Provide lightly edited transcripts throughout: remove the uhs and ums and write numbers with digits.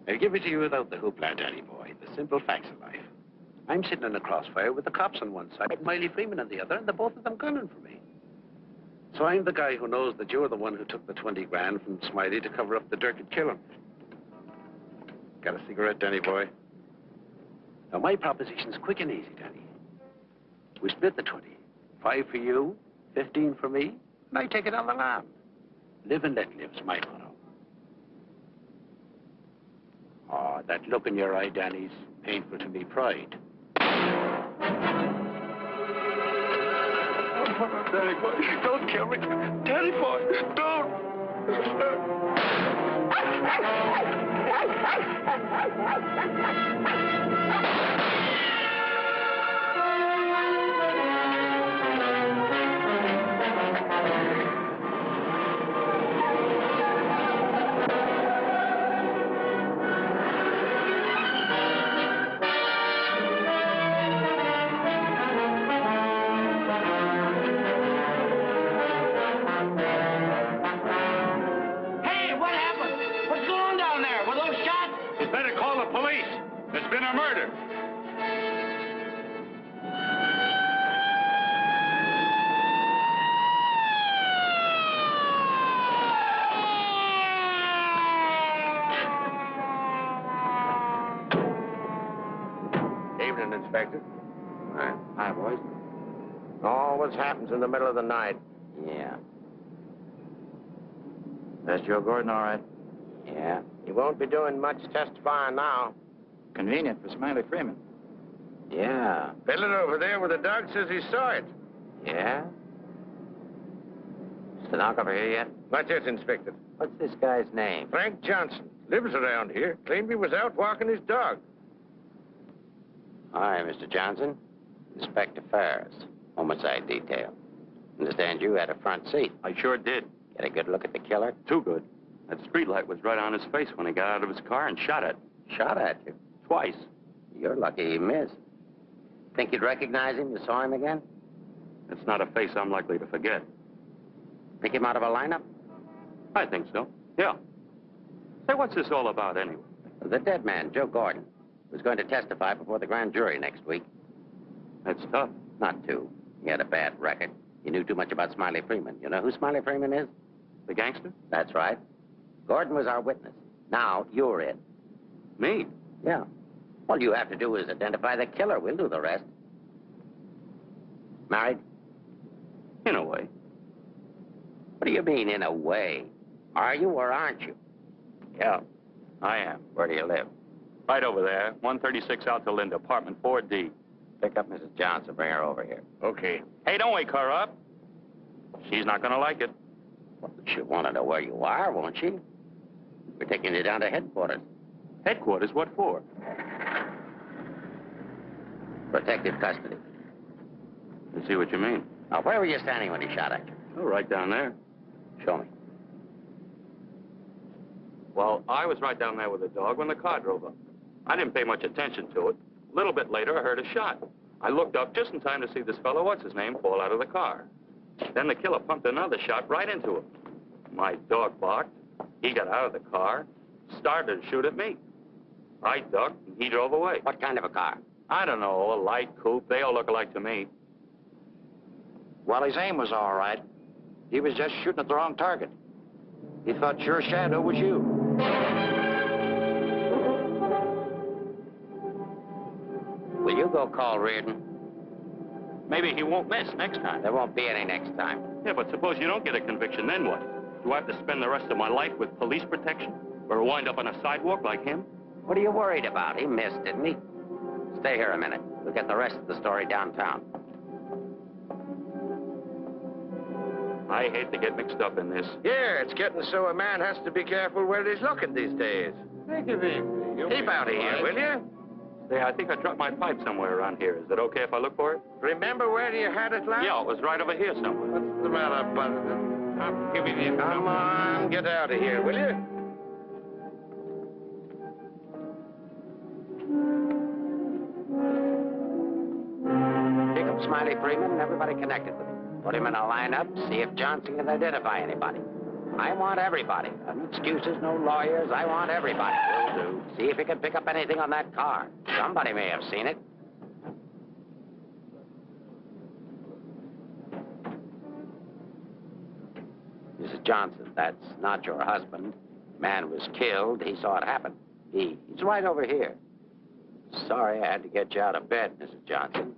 I'll give it to you without the hoopla, Danny boy. The simple facts of life. I'm sitting in a crossfire with the cops on one side and Miley Freeman on the other, and the both of them gunning for me. So I'm the guy who knows that you're the one who took the 20 grand from Smiley to cover up the dirt and kill him. Got a cigarette, Danny boy? Now, my proposition's quick and easy, Danny. We split the 20. 5 for you, 15 for me, and I take it on the lam. Live and let live's my motto. Oh, that look in your eye, Danny's painful to me pride. Oh, Danny boy, don't kill me. Danny boy, don't. There's been a murder. Evening, Inspector. Hi, boys. Always happens in the middle of the night. Yeah. That's Joe Gordon, all right? Yeah. He won't be doing much testifying now. Convenient for Smiley Freeman. Yeah. Fellow over there with the dog says he saw it. Yeah? Stenographer here yet? Not yet, Inspector. What's this guy's name? Frank Johnson. Lives around here. Claimed he was out walking his dog. Hi, Mr. Johnson. Inspector Ferris, homicide detail. Understand you had a front seat. I sure did. Get a good look at the killer? Too good. That streetlight was right on his face when he got out of his car and shot at. Shot at you? Twice. You're lucky he missed. Think you'd recognize him? You saw him again? It's not a face I'm likely to forget. Pick him out of a lineup? I think so. Yeah. Say, what's this all about anyway? The dead man, Joe Gordon, was going to testify before the grand jury next week. That's tough. Not too. He had a bad record. He knew too much about Smiley Freeman. You know who Smiley Freeman is? The gangster? That's right. Gordon was our witness. Now, you're it. Me? Yeah. All you have to do is identify the killer. We'll do the rest. Married? In a way. What do you mean, in a way? Are you or aren't you? Yeah, I am. Where do you live? Right over there, 136 Alta Linda, apartment 4D. Pick up Mrs. Johnson. Bring her over here. Okay. Hey, don't wake her up. She's not gonna like it. Well, she'll want to know where you are, won't she? We're taking you down to headquarters. Headquarters? What for? Protective custody. I see what you mean. Now, where were you standing when he shot at you? Oh, right down there. Show me. Well, I was right down there with the dog when the car drove up. I didn't pay much attention to it. A little bit later, I heard a shot. I looked up just in time to see this fellow, what's-his-name, fall out of the car. Then the killer pumped another shot right into him. My dog barked. He got out of the car, started to shoot at me. I ducked, and he drove away. What kind of a car? I don't know, a light coupe. They all look alike to me. Well, his aim was all right. He was just shooting at the wrong target. He thought your shadow was you. Will you go call Reardon? Maybe he won't miss next time. There won't be any next time. Yeah, but suppose you don't get a conviction, then what? Do I have to spend the rest of my life with police protection? Or wind up on a sidewalk like him? What are you worried about? He missed, didn't he? Stay here a minute. We'll get the rest of the story downtown. I hate to get mixed up in this. Yeah, it's getting so a man has to be careful where he's looking these days. Take it easy. Keep out of here, will you? Say, I think I dropped my pipe somewhere around here. Is it okay if I look for it? Remember where you had it last? Yeah, it was right over here somewhere. What's the matter, Buzzard? Come on, get out of here, will you? Pick up Smiley Freeman and everybody connected with him. Put him in a lineup, see if Johnson can identify anybody. I want everybody. No excuses, no lawyers. I want everybody. Will do. See if you can pick up anything on that car. Somebody may have seen it. Mrs. Johnson, that's not your husband. Man was killed. He saw it happen. He's right over here. Sorry I had to get you out of bed, Mrs. Johnson.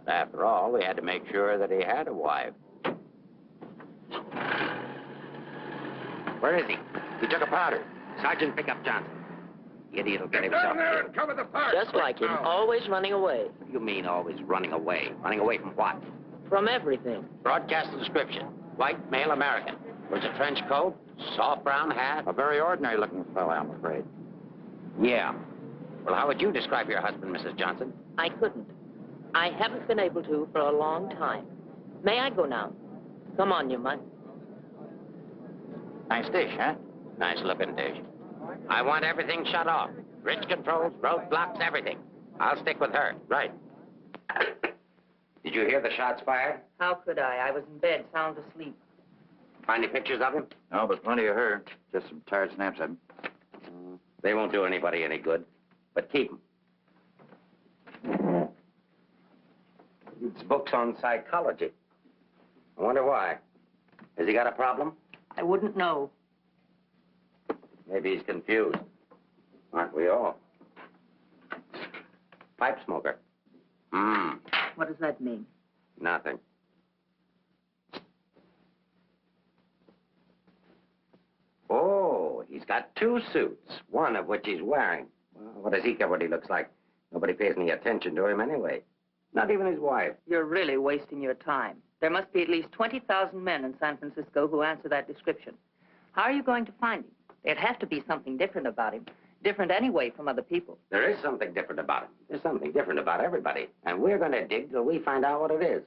But after all, we had to make sure that he had a wife. Where is he? He took a powder. Sergeant, pick up Johnson. The idiot will get himself down there killed. and cover the park. Just like him, always running away. What do you mean always running away? Running away from what? From everything. Broadcast the description. White, male American. Wears a trench coat, soft brown hat. A very ordinary looking fellow, I'm afraid. Yeah. Well, how would you describe your husband, Mrs. Johnson? I couldn't. I haven't been able to for a long time. May I go now? Come on, you might. Nice dish, huh? Nice looking dish. I want everything shut off. Bridge controls, roadblocks, everything. I'll stick with her. Right. Did you hear the shots fired? How could I? I was in bed, sound asleep. Find any pictures of him? No, but plenty of her. Just some tired snaps of him. They won't do anybody any good. But keep them. It's books on psychology. I wonder why. Has he got a problem? I wouldn't know. Maybe he's confused. Aren't we all? Pipe smoker. What does that mean? Nothing. Oh, he's got 2 suits, one of which he's wearing. Well, what does he care what he looks like? Nobody pays any attention to him anyway. Not even his wife. You're really wasting your time. There must be at least 20,000 men in San Francisco who answer that description. How are you going to find him? There'd have to be something different about him. Different anyway from other people. There is something different about him. There's something different about everybody. And we're going to dig till we find out what it is.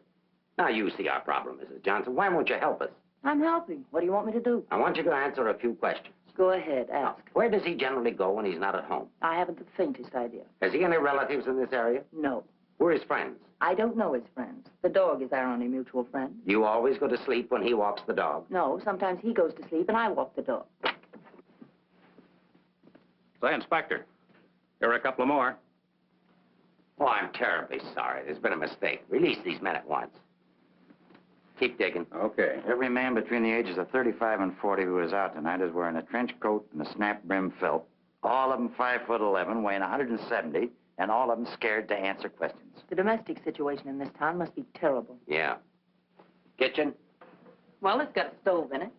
Now, you see our problem, Mrs. Johnson. Why won't you help us? I'm helping. What do you want me to do? I want you to answer a few questions. Go ahead, ask. Where does he generally go when he's not at home? I haven't the faintest idea. Has he any relatives in this area? No. Who are his friends? I don't know his friends. The dog is our only mutual friend. You always go to sleep when he walks the dog? No, sometimes he goes to sleep and I walk the dog. Say, Inspector, here are a couple of more. Oh, I'm terribly sorry. There's been a mistake. Release these men at once. Keep digging. Okay. Every man between the ages of 35 and 40 who is out tonight is wearing a trench coat and a snap-brim felt. All of them 5'11", weighing 170, and all of them scared to answer questions. The domestic situation in this town must be terrible. Yeah. Kitchen? Well, it's got a stove in it.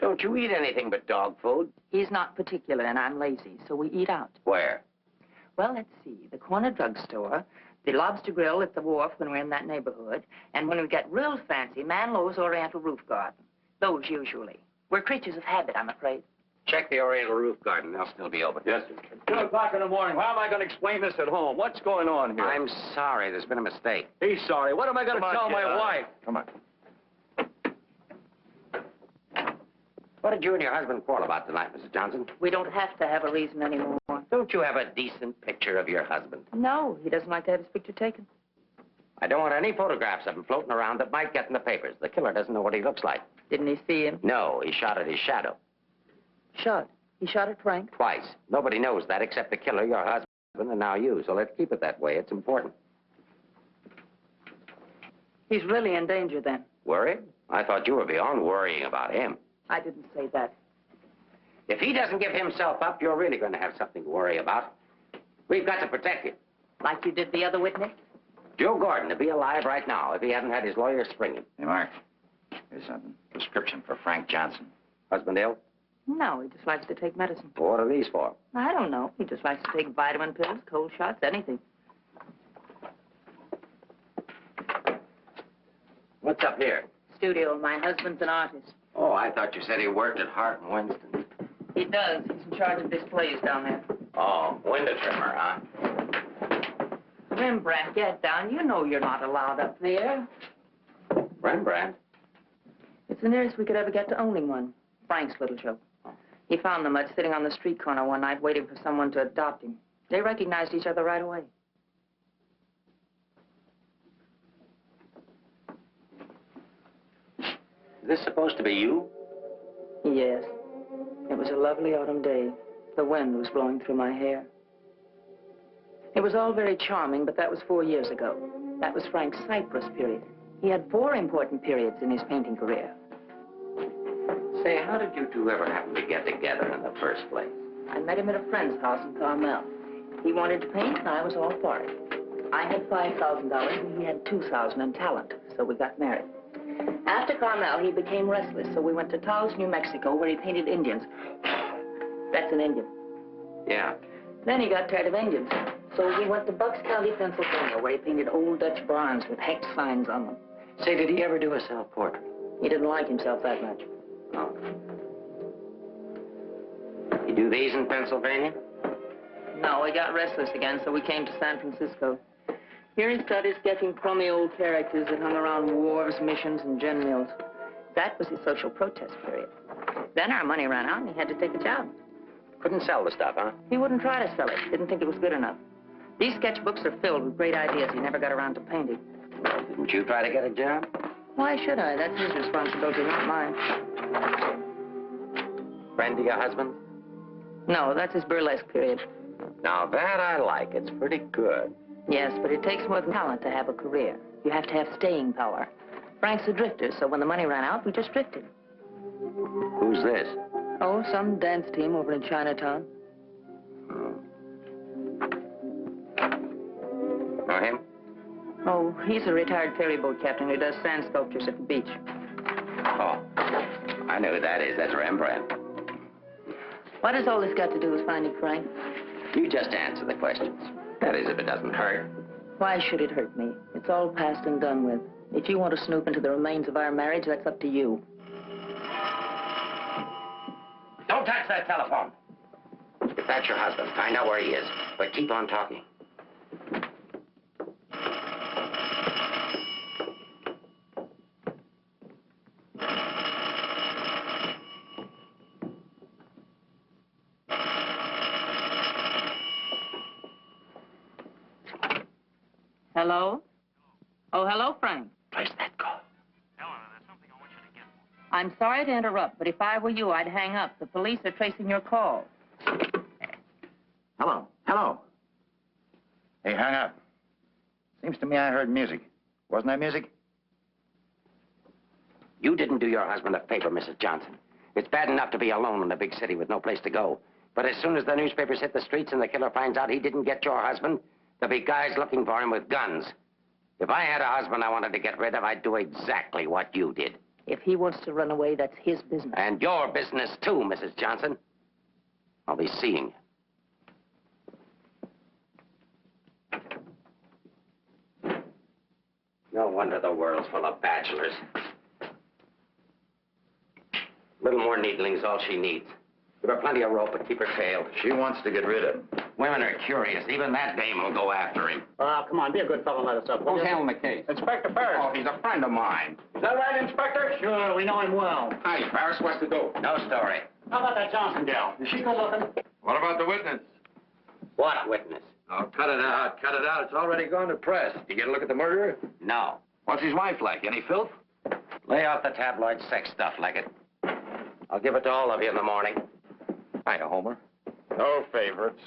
Don't you eat anything but dog food? He's not particular and I'm lazy, so we eat out. Where? Well, let's see. The corner drugstore, the lobster grill at the wharf when we're in that neighborhood, and when we get real fancy, Manlow's Oriental Roof Garden. Those usually. We're creatures of habit, I'm afraid. Check the Oriental Roof Garden. They'll still be open. Yes, sir. 2 o'clock in the morning. How am I going to explain this at home? What's going on here? I'm sorry. There's been a mistake. He's sorry. What am I going to tell my wife? Come on. What did you and your husband quarrel about tonight, Mrs. Johnson? We don't have to have a reason anymore. Don't you have a decent picture of your husband? No, he doesn't like to have his picture taken. I don't want any photographs of him floating around that might get in the papers. The killer doesn't know what he looks like. Didn't he see him? No, he shot at his shadow. Shot. He shot at Frank? Twice. Nobody knows that except the killer, your husband, and now you. So let's keep it that way. It's important. He's really in danger then. Worried? I thought you were beyond worrying about him. I didn't say that. If he doesn't give himself up, you're really going to have something to worry about. We've got to protect him. Like you did the other witness? Joe Gordon would be alive right now if he hadn't had his lawyer spring him. Hey, Mark. Here's a prescription for Frank Johnson. Husband ill? No, he just likes to take medicine. Well, what are these for? I don't know. He just likes to take vitamin pills, cold shots, anything. What's up here? Studio. My husband's an artist. Oh, I thought you said he worked at Hart and Winston. He does. He's in charge of displays down there. Oh, window trimmer, huh? Rembrandt, get down. You know you're not allowed up there. Rembrandt? It's the nearest we could ever get to owning one. Frank's little joke. He found the mutt sitting on the street corner one night waiting for someone to adopt him. They recognized each other right away. Is this supposed to be you? Yes. It was a lovely autumn day. The wind was blowing through my hair. It was all very charming, but that was 4 years ago. That was Frank's Cyprus period. He had 4 important periods in his painting career. Say, how did you two ever happen to get together in the first place? I met him at a friend's house in Carmel. He wanted to paint, and I was all for it. I had $5,000, and he had $2,000 in talent, so we got married. After Carmel, he became restless, so we went to Taos, New Mexico, where he painted Indians. That's an Indian. Yeah. Then he got tired of Indians, so he went to Bucks County, Pennsylvania, where he painted old Dutch barns with hex signs on them. Say, did he ever do a self-portrait? He didn't like himself that much. Oh. You do these in Pennsylvania? No, he got restless again, so we came to San Francisco. Here he started sketching crummy old characters that hung around wharves, missions, and gin mills. That was his social protest period. Then our money ran out, and he had to take a job. Couldn't sell the stuff, huh? He wouldn't try to sell it. Didn't think it was good enough. These sketchbooks are filled with great ideas he never got around to painting. Well, didn't you try to get a job? Why should I? That's his responsibility, not mine. Friend to your husband? No, that's his burlesque period. Now, that I like. It's pretty good. Yes, but it takes more than talent to have a career. You have to have staying power. Frank's a drifter, so when the money ran out, we just drifted. Who's this? Oh, some dance team over in Chinatown. Know him? Oh, he's a retired ferry boat captain who does sand sculptures at the beach. Oh, I know who that is. That's Rembrandt. What has all this got to do with finding Frank? You just answer the questions. That is, if it doesn't hurt. Why should it hurt me? It's all past and done with. If you want to snoop into the remains of our marriage, that's up to you. Don't touch that telephone. If that's your husband, find out where he is. But keep on talking. Hello? Oh, hello, Frank. Place that call. I'm sorry to interrupt, but if I were you, I'd hang up. The police are tracing your call. Hello. Hello. Hey, hang up. Seems to me I heard music. Wasn't that music? You didn't do your husband a favor, Mrs. Johnson. It's bad enough to be alone in a big city with no place to go. But as soon as the newspapers hit the streets and the killer finds out he didn't get your husband, there'll be guys looking for him with guns. If I had a husband I wanted to get rid of, I'd do exactly what you did. If he wants to run away, that's his business. And your business, too, Mrs. Johnson. I'll be seeing you. No wonder the world's full of bachelors. A little more needling's all she needs. Give her plenty of rope, but keep her tailed. She wants to get rid of him. Women are curious. Even that dame will go after him. Come on, be a good fellow and let us up. Who's handling the case? Inspector Ferris. Oh, he's a friend of mine. Is that right, Inspector? Sure, we know him well. Hi, Ferris. What's the dope? No story. How about that Johnson gal? Is she good looking? What about the witness? What witness? Oh, cut it out. Cut it out. It's already gone to press. You get a look at the murderer? No. What's his wife like? Any filth? Lay off the tabloid sex stuff, Leggett. I'll give it to all of you in the morning. Hiya, Homer. No favorites.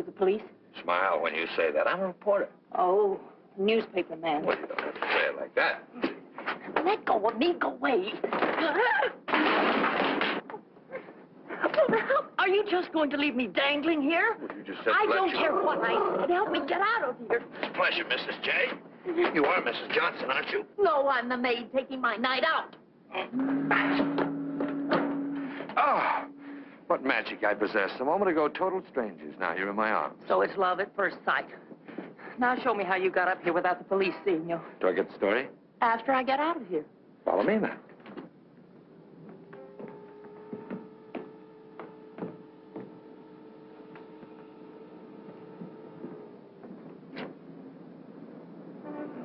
you the police? Smile when you say that. I'm a reporter. Oh, newspaper man. Well, you don't have to say it like that. Let go of me. Go away. Are you just going to leave me dangling here? Well, you just said I let don't you- care what I said. Help me get out of here. It's a pleasure, Mrs. J. You are Mrs. Johnson, aren't you? No, I'm the maid taking my night out. Oh, what magic I possess. A moment ago, total strangers. Now you're in my arms. So it's love at first sight. Now show me how you got up here without the police seeing you. Do I get the story? After I get out of here. Follow me then.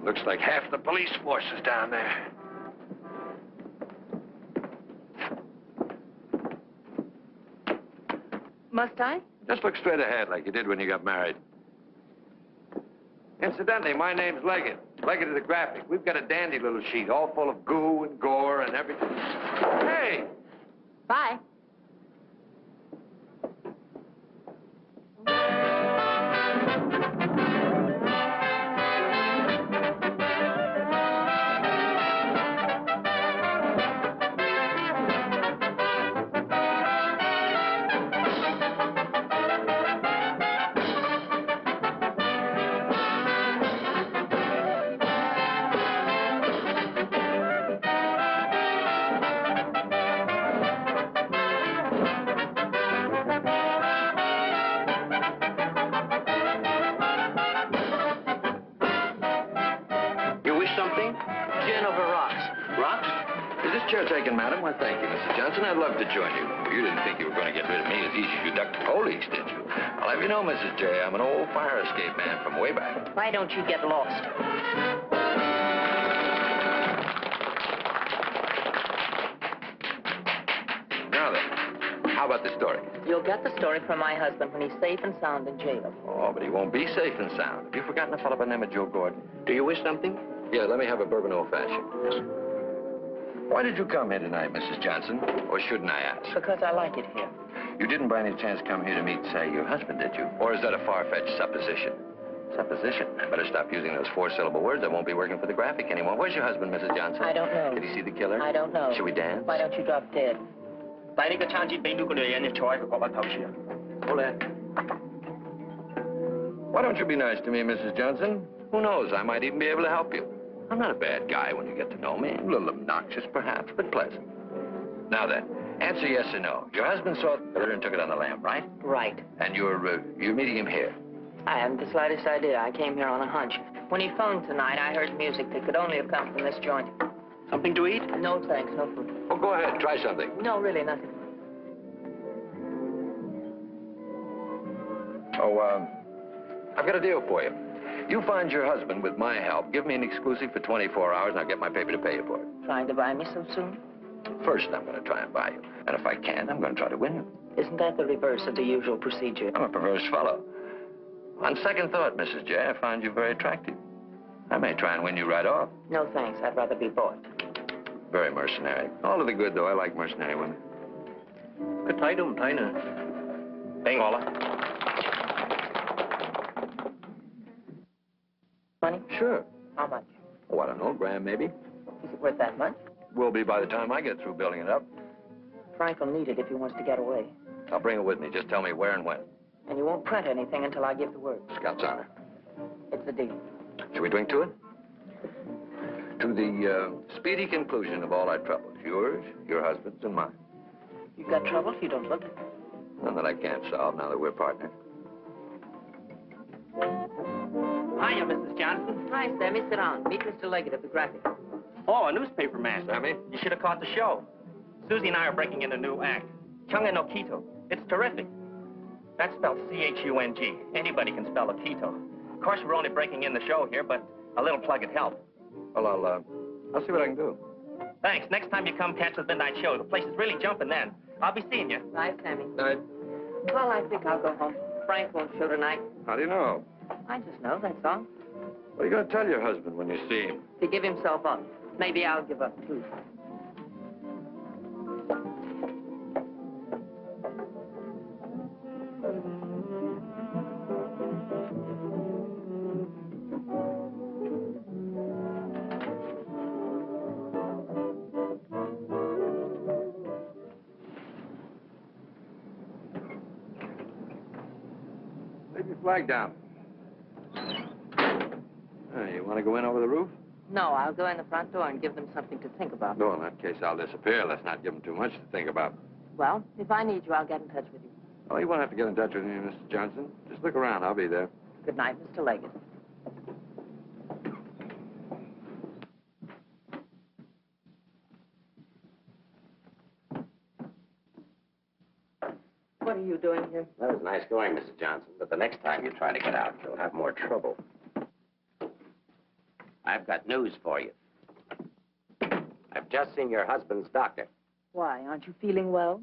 Looks like half the police force is down there. Must I? Just look straight ahead like you did when you got married. Incidentally, my name's Leggett. Leggett of the Graphic. We've got a dandy little sheet, all full of goo and gore and everything. Hey! Bye. Chair taken, madam. Well, thank you, Mrs. Johnson. I'd love to join you. You didn't think you were going to get rid of me as easy as you ducked the police, did you? I'll have you know, Mrs. J, I'm an old fire escape man from way back. Why don't you get lost? Now then, how about the story? You'll get the story from my husband when he's safe and sound in jail. Oh, but he won't be safe and sound. Have you forgotten a fellow by the name of Joe Gordon? Do you wish something? Yeah, let me have a bourbon old-fashioned. Why did you come here tonight, Mrs. Johnson? Or shouldn't I ask? Because I like it here. You didn't by any chance come here to meet, say, your husband, did you? Or is that a far-fetched supposition? Supposition? I better stop using those four-syllable words. I won't be working for the Graphic anymore. Where's your husband, Mrs. Johnson? I don't know. Did he see the killer? I don't know. Should we dance? Why don't you drop dead? Hold on. Why don't you be nice to me, Mrs. Johnson? Who knows? I might even be able to help you. I'm not a bad guy when you get to know me. A little obnoxious, perhaps, but pleasant. Now then, answer yes or no. Your husband saw the killer and took it on the lam, right? Right. And you're meeting him here. I haven't the slightest idea. I came here on a hunch. When he phoned tonight, I heard music that could only have come from this joint. Something to eat? No, thanks. No food. Oh, go ahead. Try something. No, really, nothing. Oh, I've got a deal for you. You find your husband with my help. Give me an exclusive for 24 hours, and I'll get my paper to pay you for it. Trying to buy me so soon? First, I'm going to try and buy you. And if I can, I'm going to try to win you. Isn't that the reverse of the usual procedure? I'm a perverse fellow. On second thought, Mrs. J, I find you very attractive. I may try and win you right off. No, thanks. I'd rather be bought. Very mercenary. All to the good, though. I like mercenary women. Cái thấy đúng thấy nè. Đây ngọ là. Money? Sure. How much? Oh, I don't know, grand maybe. Is it worth that much? Will be by the time I get through building it up. Frank will need it if he wants to get away. I'll bring it with me. Just tell me where and when. And you won't print anything until I give the word. Scout's honor. It's a deal. Shall we drink to it? To the speedy conclusion of all our troubles. Yours, your husband's, and mine. You've got troubles? You don't look it. None that I can't solve now that we're partners. Hiya, Mrs. Johnson. Hi, Sammy. Sit down. Meet Mr. Leggett of the Graphic. Oh, a newspaper man. Sammy? You should have caught the show. Susie and I are breaking in a new act. Chunga no Quito. It's terrific. That's spelled C-H-U-N-G. Anybody can spell a Quito. Of course, we're only breaking in the show here, but a little plug would help. Well, I'll see what I can do. Thanks. Next time you come catch the midnight show, the place is really jumping then. I'll be seeing you. Bye, Sammy. Night. Well, I think I'll go home. Frank won't show tonight. How do you know? I just know, that's all. What are you going to tell your husband when you see him? To give himself up. Maybe I'll give up, too. Lay your flag down. You want to go in over the roof? No, I'll go in the front door and give them something to think about. No, in that case, I'll disappear. Let's not give them too much to think about. Well, if I need you, I'll get in touch with you. Oh, you won't have to get in touch with me, Mr. Johnson. Just look around. I'll be there. Good night, Mr. Leggett. What are you doing here? That was nice going, Mrs. Johnson, but the next time you try to get out, you'll have more trouble. I've got news for you. I've just seen your husband's doctor. Why, aren't you feeling well?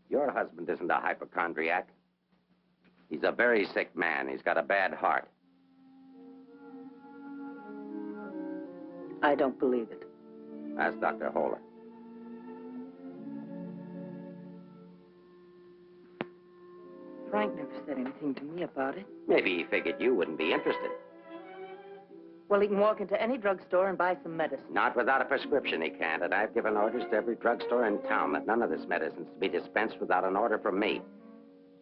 Your husband isn't a hypochondriac. He's a very sick man. He's got a bad heart. I don't believe it. Ask Dr. Holler. Frank never said anything to me about it. Maybe he figured you wouldn't be interested. Well, he can walk into any drugstore and buy some medicine. Not without a prescription, he can't. And I've given orders to every drugstore in town that none of this medicine's to be dispensed without an order from me.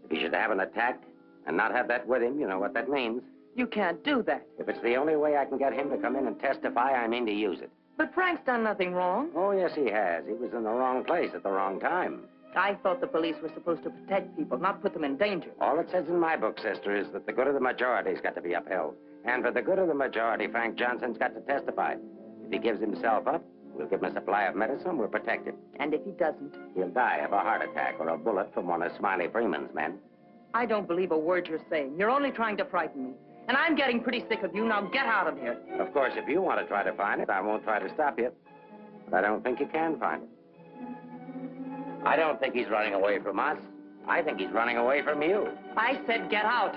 If he should have an attack and not have that with him, you know what that means. You can't do that. If it's the only way I can get him to come in and testify, I mean to use it. But Frank's done nothing wrong. Oh, yes, he has. He was in the wrong place at the wrong time. I thought the police were supposed to protect people, not put them in danger. All it says in my book, sister, is that the good of the majority's got to be upheld. And for the good of the majority, Frank Johnson's got to testify. If he gives himself up, we'll give him a supply of medicine, we'll protect him. And if he doesn't? He'll die of a heart attack or a bullet from one of Smiley Freeman's men. I don't believe a word you're saying. You're only trying to frighten me. And I'm getting pretty sick of you. Now get out of here. Of course, if you want to try to find it, I won't try to stop you. But I don't think you can find it. I don't think he's running away from us. I think he's running away from you. I said get out.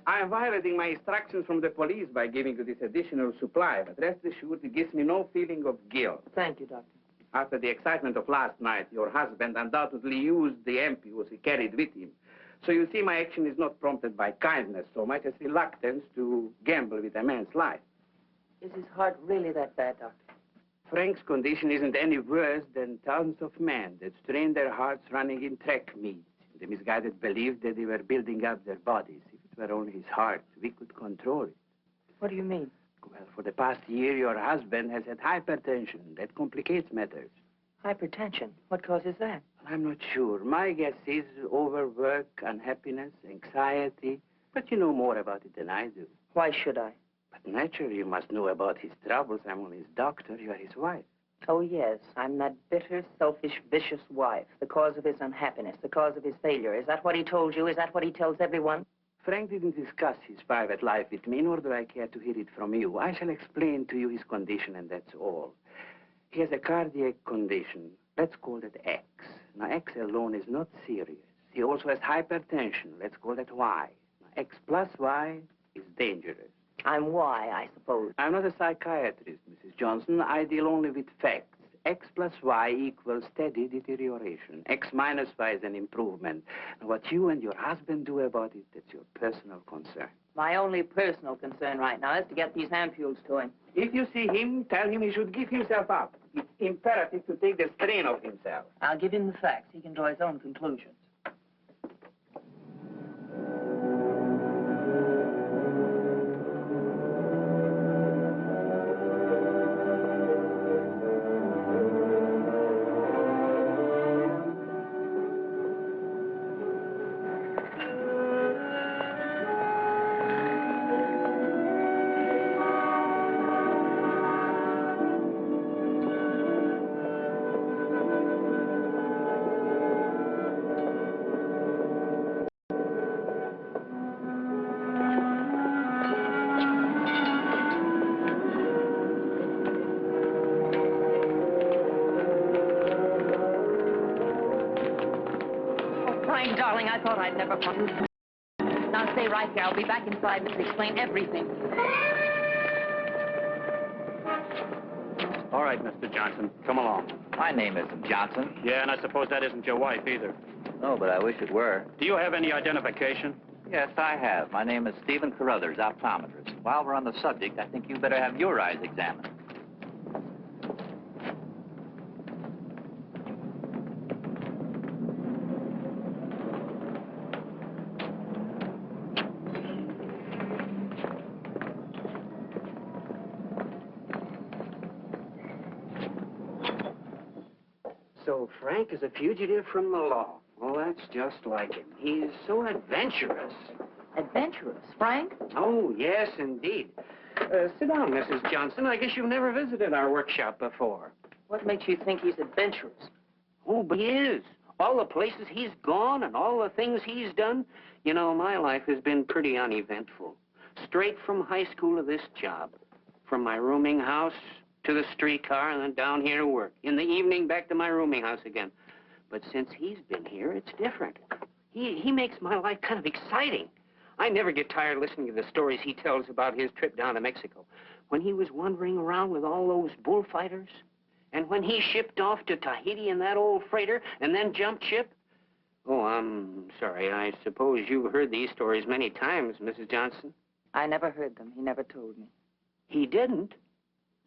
I am violating my instructions from the police by giving you this additional supply, but rest assured it gives me no feeling of guilt. Thank you, Doctor. After the excitement of last night, your husband undoubtedly used the ampoules he carried with him. So you see, my action is not prompted by kindness so much as reluctance to gamble with a man's life. Is his heart really that bad, Doctor? Frank's condition isn't any worse than thousands of men that strain their hearts running in track meets. The misguided believed that they were building up their bodies. If it were only his heart, we could control it. What do you mean? Well, for the past year, your husband has had hypertension. That complicates matters. Hypertension. What causes that? Well, I'm not sure. My guess is overwork, unhappiness, anxiety. But you know more about it than I do. Why should I? But naturally, you must know about his troubles. I'm only his doctor. You are his wife. Oh, yes. I'm that bitter, selfish, vicious wife. The cause of his unhappiness, the cause of his failure. Is that what he told you? Is that what he tells everyone? Frank didn't discuss his private life with me, nor do I care to hear it from you. I shall explain to you his condition, and that's all. He has a cardiac condition. Let's call it X. Now, X alone is not serious. He also has hypertension. Let's call that Y. Now, X plus Y is dangerous. I'm Y, I suppose. I'm not a psychiatrist, Mrs. Johnson. I deal only with facts. X plus Y equals steady deterioration. X minus Y is an improvement. Now, what you and your husband do about it, that's your personal concern. My only personal concern right now is to get these ampoules to him. If you see him, tell him he should give himself up. It's imperative to take the strain off himself. I'll give him the facts. He can draw his own conclusions. Frank, darling, I thought I'd never find you. Now stay right here. I'll be back in 5 minutes to explain everything. All right, Mr. Johnson, come along. My name isn't Johnson. Yeah, and I suppose that isn't your wife either. No, but I wish it were. Do you have any identification? Yes, I have. My name is Stephen Carruthers, optometrist. While we're on the subject, I think you better have your eyes examined. So Frank is a fugitive from the law. Well, that's just like him. He's so adventurous. Adventurous, Frank? Oh, yes, indeed. Sit down, Mrs. Johnson. I guess you've never visited our workshop before. What makes you think he's adventurous? Oh, but he is. All the places he's gone and all the things he's done. You know, my life has been pretty uneventful. Straight from high school to this job. From my rooming house to the streetcar and then down here to work. In the evening, back to my rooming house again. But since he's been here, it's different. He makes my life kind of exciting. I never get tired listening to the stories he tells about his trip down to Mexico. When he was wandering around with all those bullfighters, and when he shipped off to Tahiti in that old freighter and then jumped ship. Oh, I'm sorry. I suppose you've heard these stories many times, Mrs. Johnson. I never heard them. He never told me. He didn't?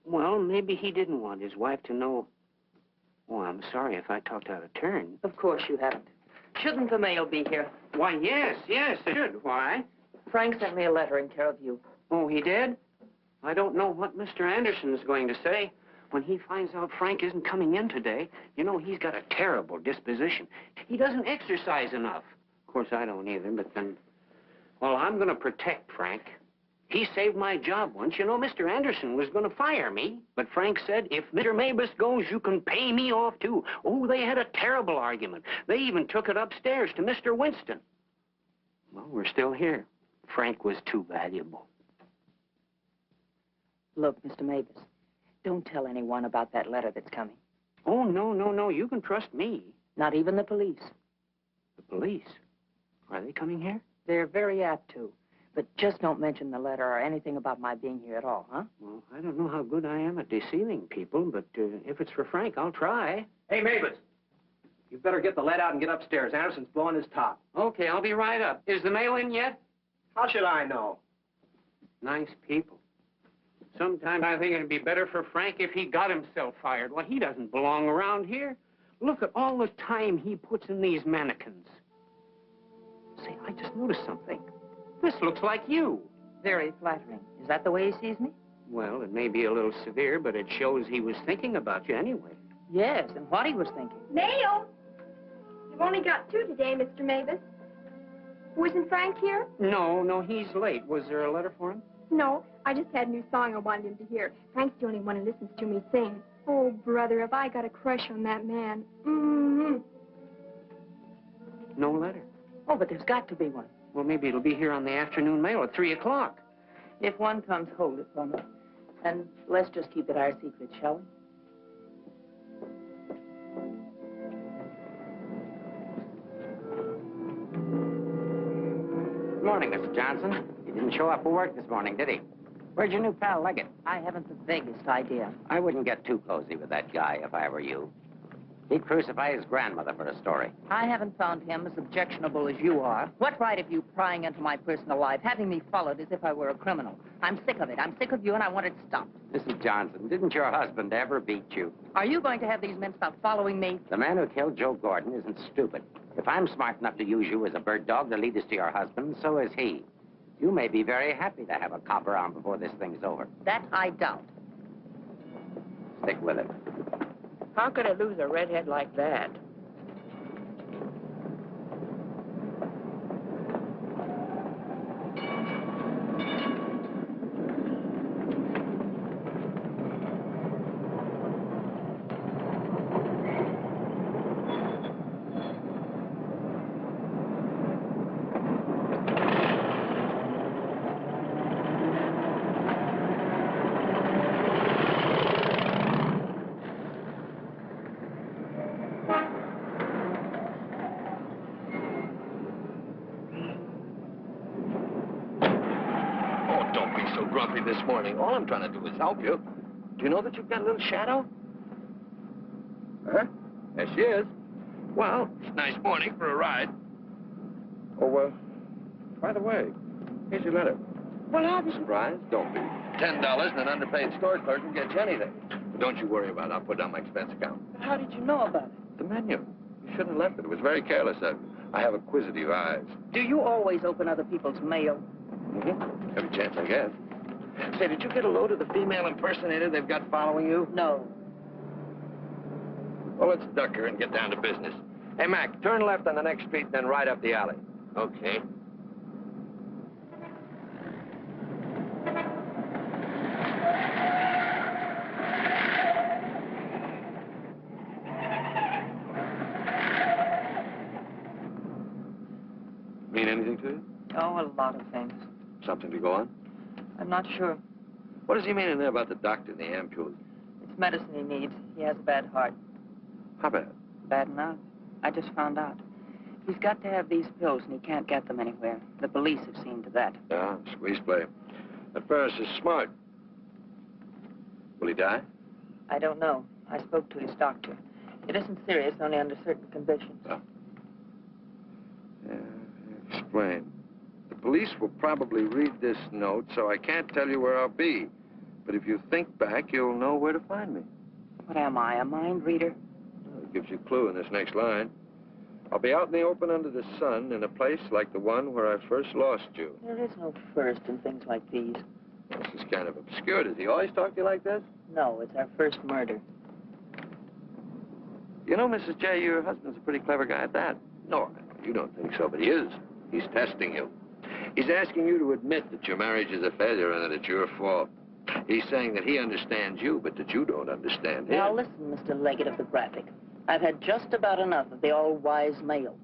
Well, maybe he didn't want his wife to know. Oh, I'm sorry if I talked out of turn. Of course you haven't. Shouldn't the mail be here? Why, yes, it should. Why? Frank sent me a letter in care of you. Oh, he did? I don't know what Mr. Anderson is going to say. When he finds out Frank isn't coming in today, you know, he's got a terrible disposition. He doesn't exercise enough. Of course, I don't either, but then... Well, I'm going to protect Frank. He saved my job once. You know, Mr. Anderson was going to fire me. But Frank said, if Mr. Mabus goes, you can pay me off, too. Oh, they had a terrible argument. They even took it upstairs to Mr. Winston. Well, we're still here. Frank was too valuable. Look, Mr. Mabus, don't tell anyone about that letter that's coming. Oh, no. You can trust me. Not even the police. The police? Are they coming here? They're very apt to. But just don't mention the letter or anything about my being here at all, huh? Well, I don't know how good I am at deceiving people, but if it's for Frank, I'll try. Hey, Mavis, you better get the lead out and get upstairs. Anderson's blowing his top. Okay, I'll be right up. Is the mail in yet? How should I know? Nice people. Sometimes I think it'd be better for Frank if he got himself fired. Well, he doesn't belong around here. Look at all the time he puts in these mannequins. Say, I just noticed something. This looks like you. Very flattering. Is that the way he sees me? Well, it may be a little severe, but it shows he was thinking about you anyway. Yes, and what he was thinking. Mail? You've only got 2 today, Mr. Mavis. Wasn't Frank here? No, he's late. Was there a letter for him? No, I just had a new song I wanted him to hear. Frank's the only one who listens to me sing. Oh, brother, have I got a crush on that man. Mm-hmm. No letter. Oh, but there's got to be one. Well, maybe it'll be here on the afternoon mail at 3 o'clock. If one comes, hold it for me. And let's just keep it our secret, shall we? Good morning, Mr. Johnson. He didn't show up for work this morning, did he? Where'd your new pal Leggett? I haven't the vaguest idea. I wouldn't get too cozy with that guy if I were you. He'd crucify his grandmother for a story. I haven't found him as objectionable as you are. What right have you prying into my personal life, having me followed as if I were a criminal? I'm sick of it. I'm sick of you, and I want it stopped. Mrs. Johnson, didn't your husband ever beat you? Are you going to have these men stop following me? The man who killed Joe Gordon isn't stupid. If I'm smart enough to use you as a bird dog to lead us to your husband, so is he. You may be very happy to have a cop around before this thing's over. That I doubt. Stick with it. How could I lose a redhead like that? this morning. All I'm trying to do is help you. Do you know that you've got a little shadow? Huh? There she is. Well, it's a nice morning for a ride. Oh, by the way, here's your letter. Well, I'll be surprised. Don't be. $10 and an underpaid store clerk can get you anything. But don't you worry about it. I'll put it on my expense account. But how did you know about it? The menu. You shouldn't have left it. It was very careless. I have acquisitive eyes. Do you always open other people's mail? Mm-hmm. Every chance I get. Say, did you get a load of the female impersonator they've got following you? No. Well, let's duck her and get down to business. Hey, Mac, turn left on the next street, then right up the alley. Okay. Mean anything to you? Oh, a lot of things. Something to go on? I'm not sure. What does he mean in there about the doctor and the ampules? It's medicine he needs. He has a bad heart. How bad? Bad enough. I just found out. He's got to have these pills, and he can't get them anywhere. The police have seen to that. Yeah, squeeze play. That Ferris is smart. Will he die? I don't know. I spoke to his doctor. It isn't serious, only under certain conditions. Oh. Yeah, explain. The police will probably read this note, so I can't tell you where I'll be. But if you think back, you'll know where to find me. What am I, a mind reader? Well, it gives you a clue in this next line. I'll be out in the open under the sun in a place like the one where I first lost you. There is no first in things like these. This is kind of obscure. Does he always talk to you like this? No, it's our first murder. You know, Mrs. J., your husband's a pretty clever guy at that. No, you don't think so, but he is. He's testing you. He's asking you to admit that your marriage is a failure and that it's your fault. He's saying that he understands you, but that you don't understand him. Now, listen, Mr. Leggett of the Graphic. I've had just about enough of the all-wise male.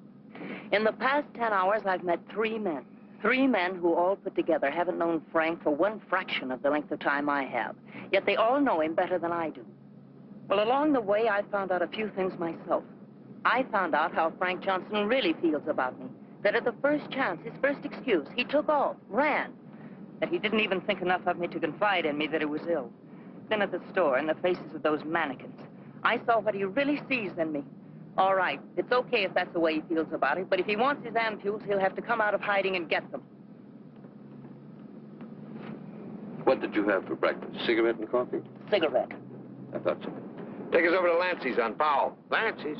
In the past 10 hours, I've met 3 men. 3 men who all put together haven't known Frank for 1 fraction of the length of time I have. Yet they all know him better than I do. Well, along the way, I found out a few things myself. I found out how Frank Johnson really feels about me. That at the first chance, his first excuse, he took off, ran. That he didn't even think enough of me to confide in me that he was ill. Then at the store, in the faces of those mannequins, I saw what he really sees in me. All right, it's okay if that's the way he feels about it, but if he wants his ampules, he'll have to come out of hiding and get them. What did you have for breakfast? Cigarette and coffee? Cigarette. I thought so. Take us over to Lancey's on Powell. Lancey's?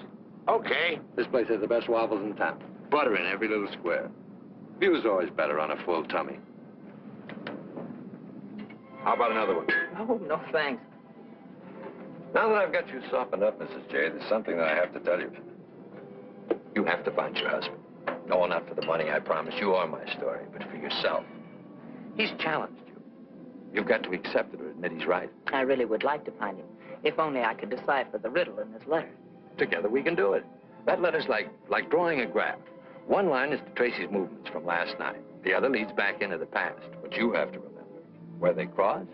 Okay. This place has the best waffles in town. Butter in every little square. View's always better on a full tummy. How about another one? Oh, no thanks. Now that I've got you softened up, Mrs. J., there's something that I have to tell you. You have to find your husband. No, not for the money, I promise you, or my story, but for yourself. He's challenged you. You've got to accept it or admit he's right. I really would like to find him, if only I could decipher the riddle in this letter. Together we can do it. That letter's like drawing a graph. One line is to trace his movements from last night. The other leads back into the past. But you have to remember, where they cross,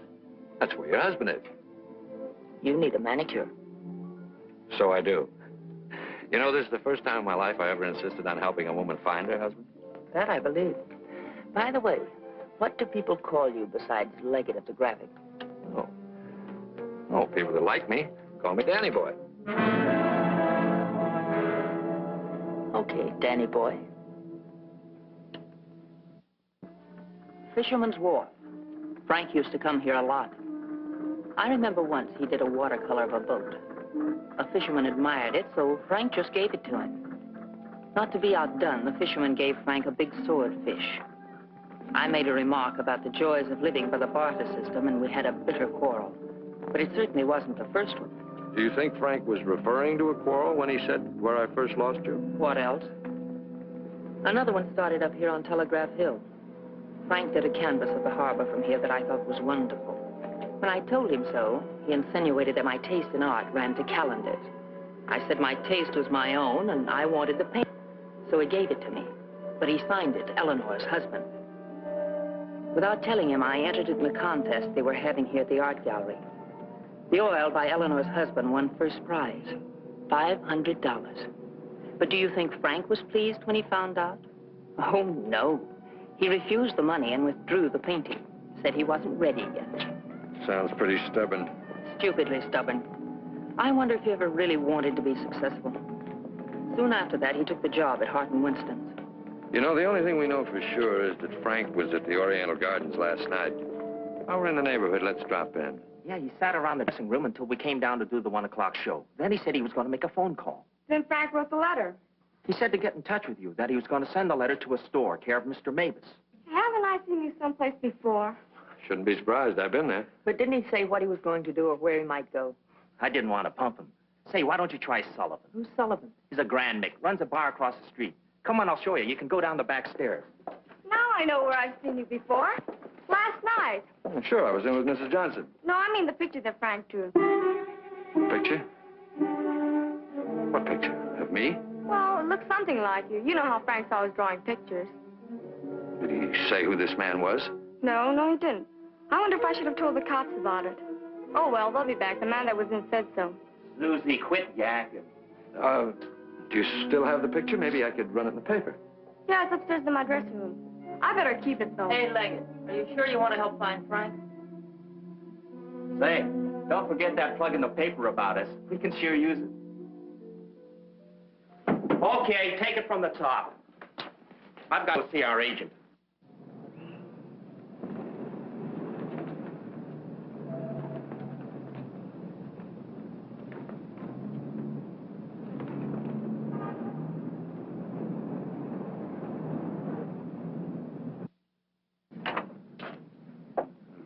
that's where your husband is. You need a manicure. So I do. You know, this is the first time in my life I ever insisted on helping a woman find her husband. That I believe. By the way, what do people call you besides Leggett of the Graphic? Oh, people that like me call me Danny Boy. Okay, Danny Boy. Fisherman's Wharf. Frank used to come here a lot. I remember once he did a watercolor of a boat. A fisherman admired it, so Frank just gave it to him. Not to be outdone, the fisherman gave Frank a big swordfish. I made a remark about the joys of living by the barter system, and we had a bitter quarrel. But it certainly wasn't the first one. Do you think Frank was referring to a quarrel when he said, where I first lost you? What else? Another one started up here on Telegraph Hill. Frank did a canvas of the harbor from here that I thought was wonderful. When I told him so, he insinuated that my taste in art ran to calendars. I said my taste was my own, and I wanted the paint. So he gave it to me. But he signed it, Eleanor's husband. Without telling him, I entered in the contest they were having here at the art gallery. The oil by Eleanor's husband won first prize, $500. But do you think Frank was pleased when he found out? Oh, no. He refused the money and withdrew the painting. said he wasn't ready yet. Sounds pretty stubborn. Stupidly stubborn. I wonder if he ever really wanted to be successful. Soon after that, he took the job at Hart and Winston's. You know, the only thing we know for sure is that Frank was at the Oriental Gardens last night. While we're in the neighborhood, let's drop in. Yeah, he sat around the dressing room until we came down to do the 1 o'clock show. Then he said he was going to make a phone call. Then Frank wrote the letter. He said to get in touch with you, that he was going to send a letter to a store, care of Mr. Mavis. Haven't I seen you someplace before? Shouldn't be surprised. I've been there. But didn't he say what he was going to do or where he might go? I didn't want to pump him. Say, why don't you try Sullivan? Who's Sullivan? He's a grand Mick, runs a bar across the street. Come on, I'll show you. You can go down the back stairs. Now I know where I've seen you before. Last night. Sure, I was in with Mrs. Johnson. No, I mean the picture that Frank drew. Picture? What picture? Of me? Well, it looks something like you. You know how Frank's always drawing pictures. Did he say who this man was? No, he didn't. I wonder if I should have told the cops about it. Oh, well, they'll be back. The man that was in said so. Susie, quit yakking. Do you still have the picture? Maybe I could run it in the paper. Yeah, it's upstairs in my dressing room. I better keep it, though. Hey, Leggett, are you sure you want to help find Frank? Say, don't forget that plug in the paper about us. We can sure use it. Okay, take it from the top. I've got to see our agent.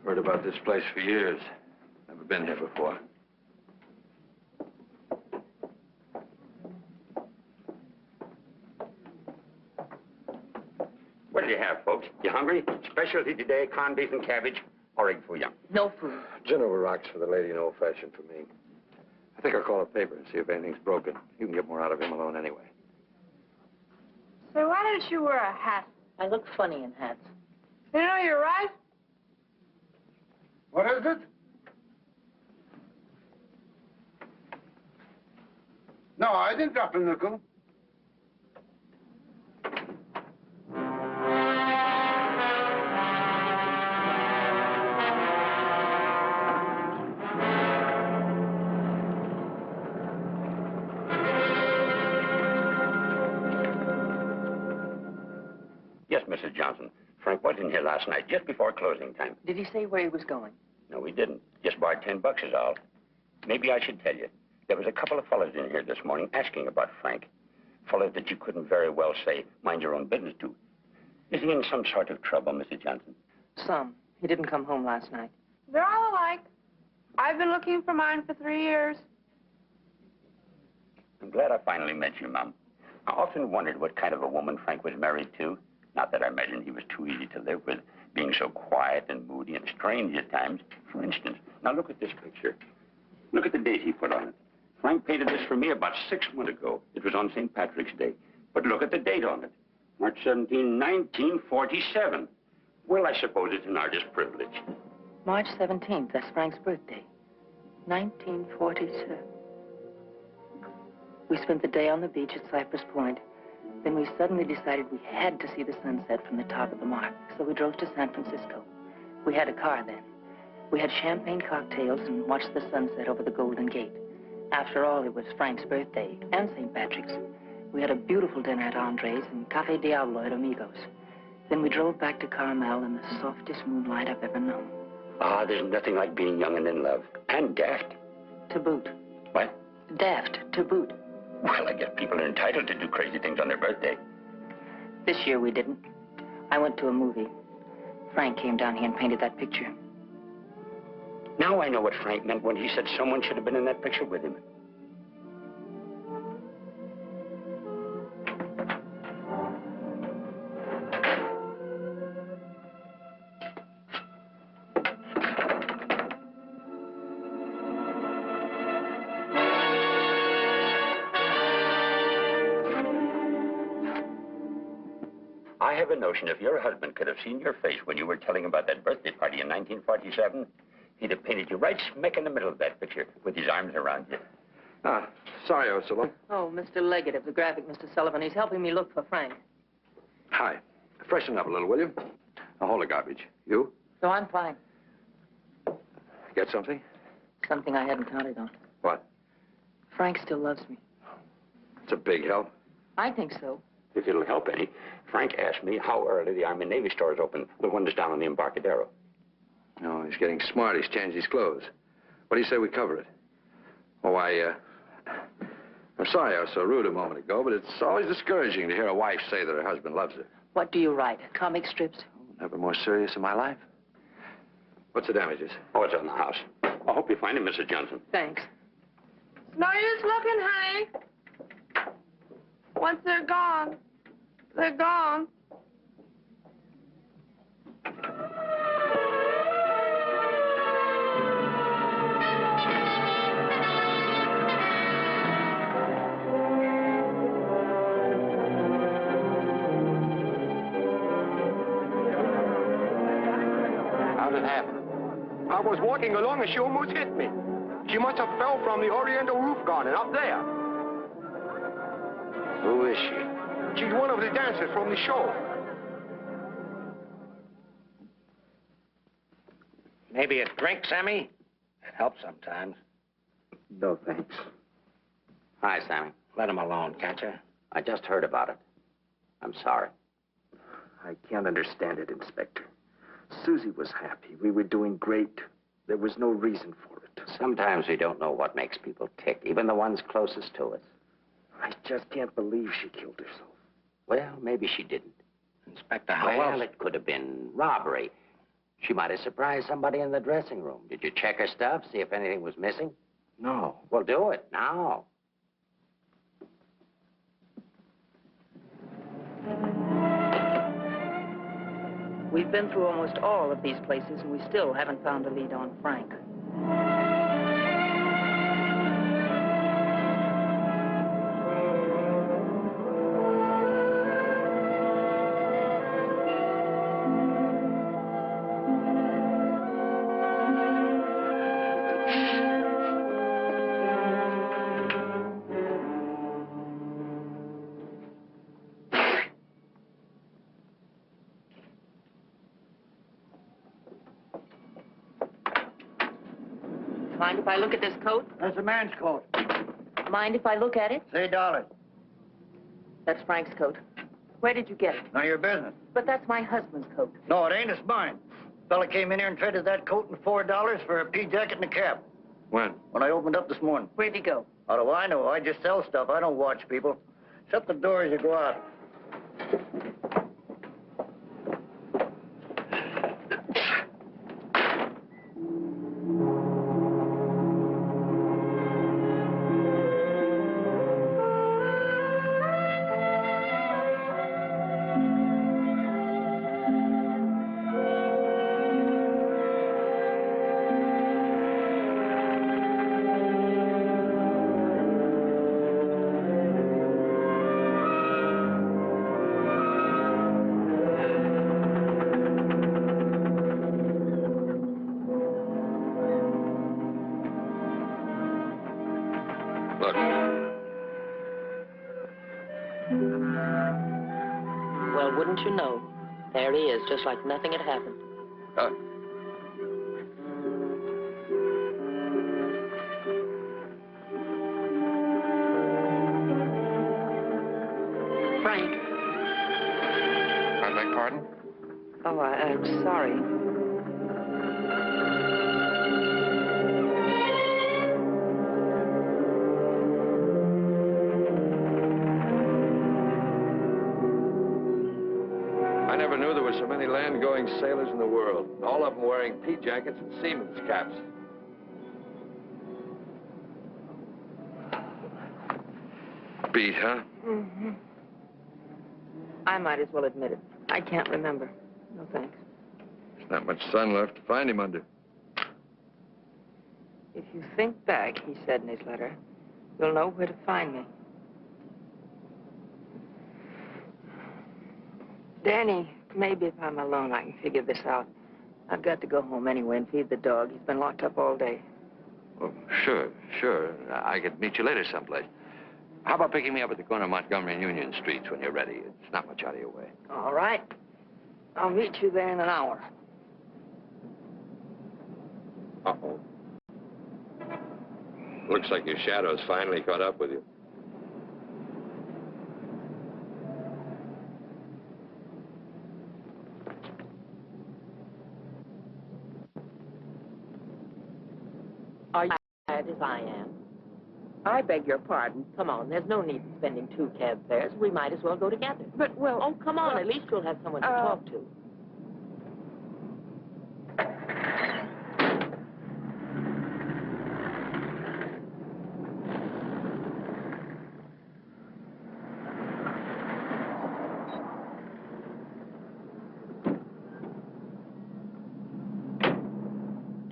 Heard about this place for years. Never been here before. What do you have, folks? You hungry? Specialty today, corned beef and cabbage, or egg foo young. No food. Gin over rocks for the lady and old-fashioned for me. I think I'll call a paper and see if anything's broken. You can get more out of him alone anyway. So why didn't you wear a hat? I look funny in hats. You know, you're right. What is it? No, I didn't drop a nickel. Yes, Mrs. Johnson. Frank was in here last night, just before closing time. Did he say where he was going? No, he didn't. Just borrowed $10 is all. Maybe I should tell you. There was a couple of fellas in here this morning asking about Frank. Fellas that you couldn't very well say, mind your own business to. Is he in some sort of trouble, Mrs. Johnson? Some. He didn't come home last night. They're all alike. I've been looking for mine for 3 years. I'm glad I finally met you, Mom. I often wondered what kind of a woman Frank was married to. Not that I imagined he was too easy to live with, being so quiet and moody and strange at times. For instance, now look at this picture. Look at the date he put on it. Frank painted this for me about 6 months ago. It was on St. Patrick's Day. But look at the date on it. March 17, 1947. Well, I suppose it's an artist's privilege. March 17th, that's Frank's birthday. 1947. We spent the day on the beach at Cypress Point. Then we suddenly decided we had to see the sunset from the top of the mark. So we drove to San Francisco. We had a car then. We had champagne cocktails and watched the sunset over the Golden Gate. After all, it was Frank's birthday and St. Patrick's. We had a beautiful dinner at Andre's and Café Diablo at Amigos. Then we drove back to Carmel in the softest moonlight I've ever known. Ah, there's nothing like being young and in love. And daft. To boot. What? Daft, to boot. Well, I guess people are entitled to do crazy things on their birthday. This year we didn't. I went to a movie. Frank came down here and painted that picture. Now I know what Frank meant when he said someone should have been in that picture with him. I have a notion if your husband could have seen your face when you were telling about that birthday party in 1947, he'd have painted you right smack in the middle of that picture with his arms around you. Ah, sorry I was so long. Oh, Mr. Leggett of the graphic, Mr. Sullivan. He's helping me look for Frank. Hi. Freshen up a little, will you? Now, hold the garbage. You? So I'm fine. Get something? Something I hadn't counted on. What? Frank still loves me. It's a big help. I think so. If it'll help any, Frank asked me how early the Army and Navy store is open. The one that's down on the Embarcadero. No, he's getting smart. He's changed his clothes. What do you say we cover it? Oh, I'm sorry I was so rude a moment ago, but it's always discouraging to hear a wife say that her husband loves her. What do you write? Comic strips? Never more serious in my life. What's the damages? Oh, it's on the house. I hope you find him, Mrs. Johnson. Thanks. It's no use looking, honey. Once they're gone, they're gone. How'd it happen? I was walking along and she almost hit me. She must have fell from the Oriental roof garden up there. Who is she? She's one of the dancers from the show. Maybe a drink, Sammy? It helps sometimes. No, thanks. Hi, Sammy. Let him alone, can't you? I just heard about it. I'm sorry. I can't understand it, Inspector. Susie was happy. We were doing great. There was no reason for it. Sometimes we don't know what makes people tick, even the ones closest to us. I just can't believe she killed herself. Well, maybe she didn't. Inspector, how Well, else? it could have been robbery. She might have surprised somebody in the dressing room. Did you check her stuff, see if anything was missing? No. Well, do it now. We've been through almost all of these places, and we still haven't found a lead on Frank. Mind if I look at this coat? That's a man's coat. Mind if I look at it? Say $1. That's Frank's coat. Where did you get it? None of your business. But that's my husband's coat. No, it ain't. It's mine. Fella came in here and traded that coat and $4 for a pea jacket and a cap. When? When I opened up this morning. Where'd he go? How do I know? I just sell stuff. I don't watch people. Shut the door as you go out. Look. Well, wouldn't you know? There he is, just like nothing had happened. Frank. I beg pardon? Oh, I'm sorry. I never knew there were so many land-going sailors in the world. All of them wearing pea jackets and seamen's caps. Beat, huh? Mm-hmm. I might as well admit it. I can't remember. No thanks. There's not much sun left to find him under. If you think back, he said in his letter, you'll know where to find me. Danny, maybe if I'm alone, I can figure this out. I've got to go home anyway and feed the dog. He's been locked up all day. Oh, sure. I could meet you later someplace. How about picking me up at the corner of Montgomery and Union Streets when you're ready? It's not much out of your way. All right. I'll meet you there in an hour. Uh-oh. Looks like your shadow's finally caught up with you. Are you tired as I am? I beg your pardon. Come on, there's no need in spending 2 cab fares. We might as well go together. But, well... Oh, come on. At least you'll have someone to talk to.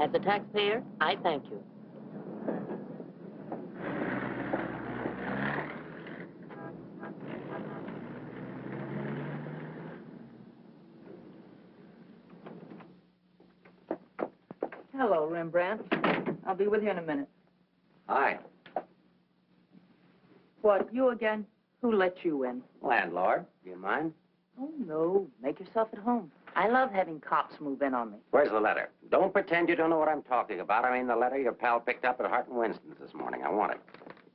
As a taxpayer, I thank you. Hello, Rembrandt. I'll be with you in a minute. Hi. What, you again? Who let you in? Landlord, do you mind? Oh, no. Make yourself at home. I love having cops move in on me. Where's the letter? Don't pretend you don't know what I'm talking about. I mean the letter your pal picked up at Hart and Winston's this morning. I want it.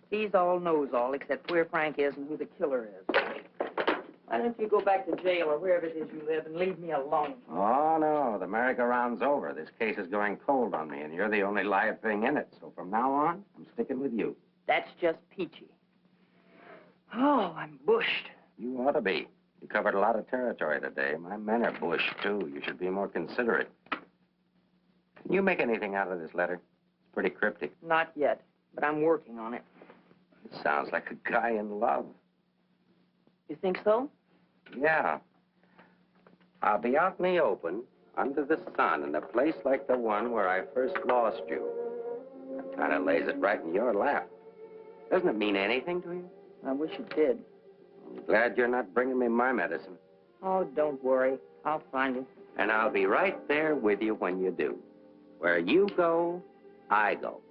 He's all knows all, except where Frank is and who the killer is. Why don't you go back to jail or wherever it is you live and leave me alone? Oh, no. The merry-go-round's over. This case is going cold on me, and you're the only live thing in it. So from now on, I'm sticking with you. That's just peachy. Oh, I'm bushed. You ought to be. You covered a lot of territory today. My men are bushed, too. You should be more considerate. Can you make anything out of this letter? It's pretty cryptic. Not yet, but I'm working on it. It sounds like a guy in love. You think so? Yeah. I'll be out in the open, under the sun, in a place like the one where I first lost you. That kind of lays it right in your lap. Doesn't it mean anything to you? I wish it did. I'm glad you're not bringing me my medicine. Oh, don't worry. I'll find it. And I'll be right there with you when you do. Where you go, I go.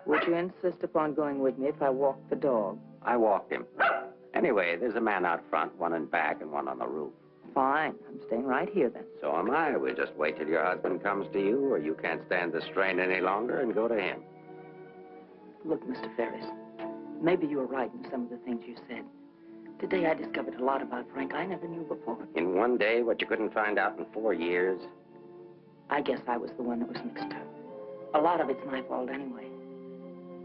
Would you insist upon going with me if I walk the dog? I walked him. Anyway, there's a man out front, one in back, and one on the roof. Fine. I'm staying right here, then. So am I. We'll just wait till your husband comes to you, or you can't stand the strain any longer, and go to him. Look, Mr. Ferris, maybe you were right in some of the things you said. Today I discovered a lot about Frank I never knew before. In one day, what you couldn't find out in 4 years? I guess I was the one that was mixed up. A lot of it's my fault anyway.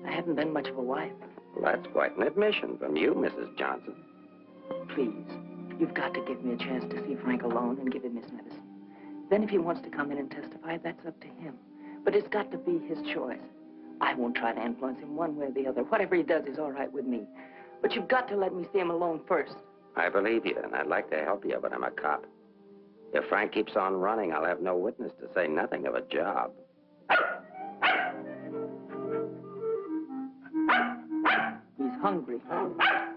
I haven't been much of a wife. Well, that's quite an admission from you, Mrs. Johnson. Please, you've got to give me a chance to see Frank alone and give him his medicine. Then if he wants to come in and testify, that's up to him. But it's got to be his choice. I won't try to influence him one way or the other. Whatever he does is all right with me. But you've got to let me see him alone first. I believe you, and I'd like to help you, but I'm a cop. If Frank keeps on running, I'll have no witness to say nothing of a job. He's hungry.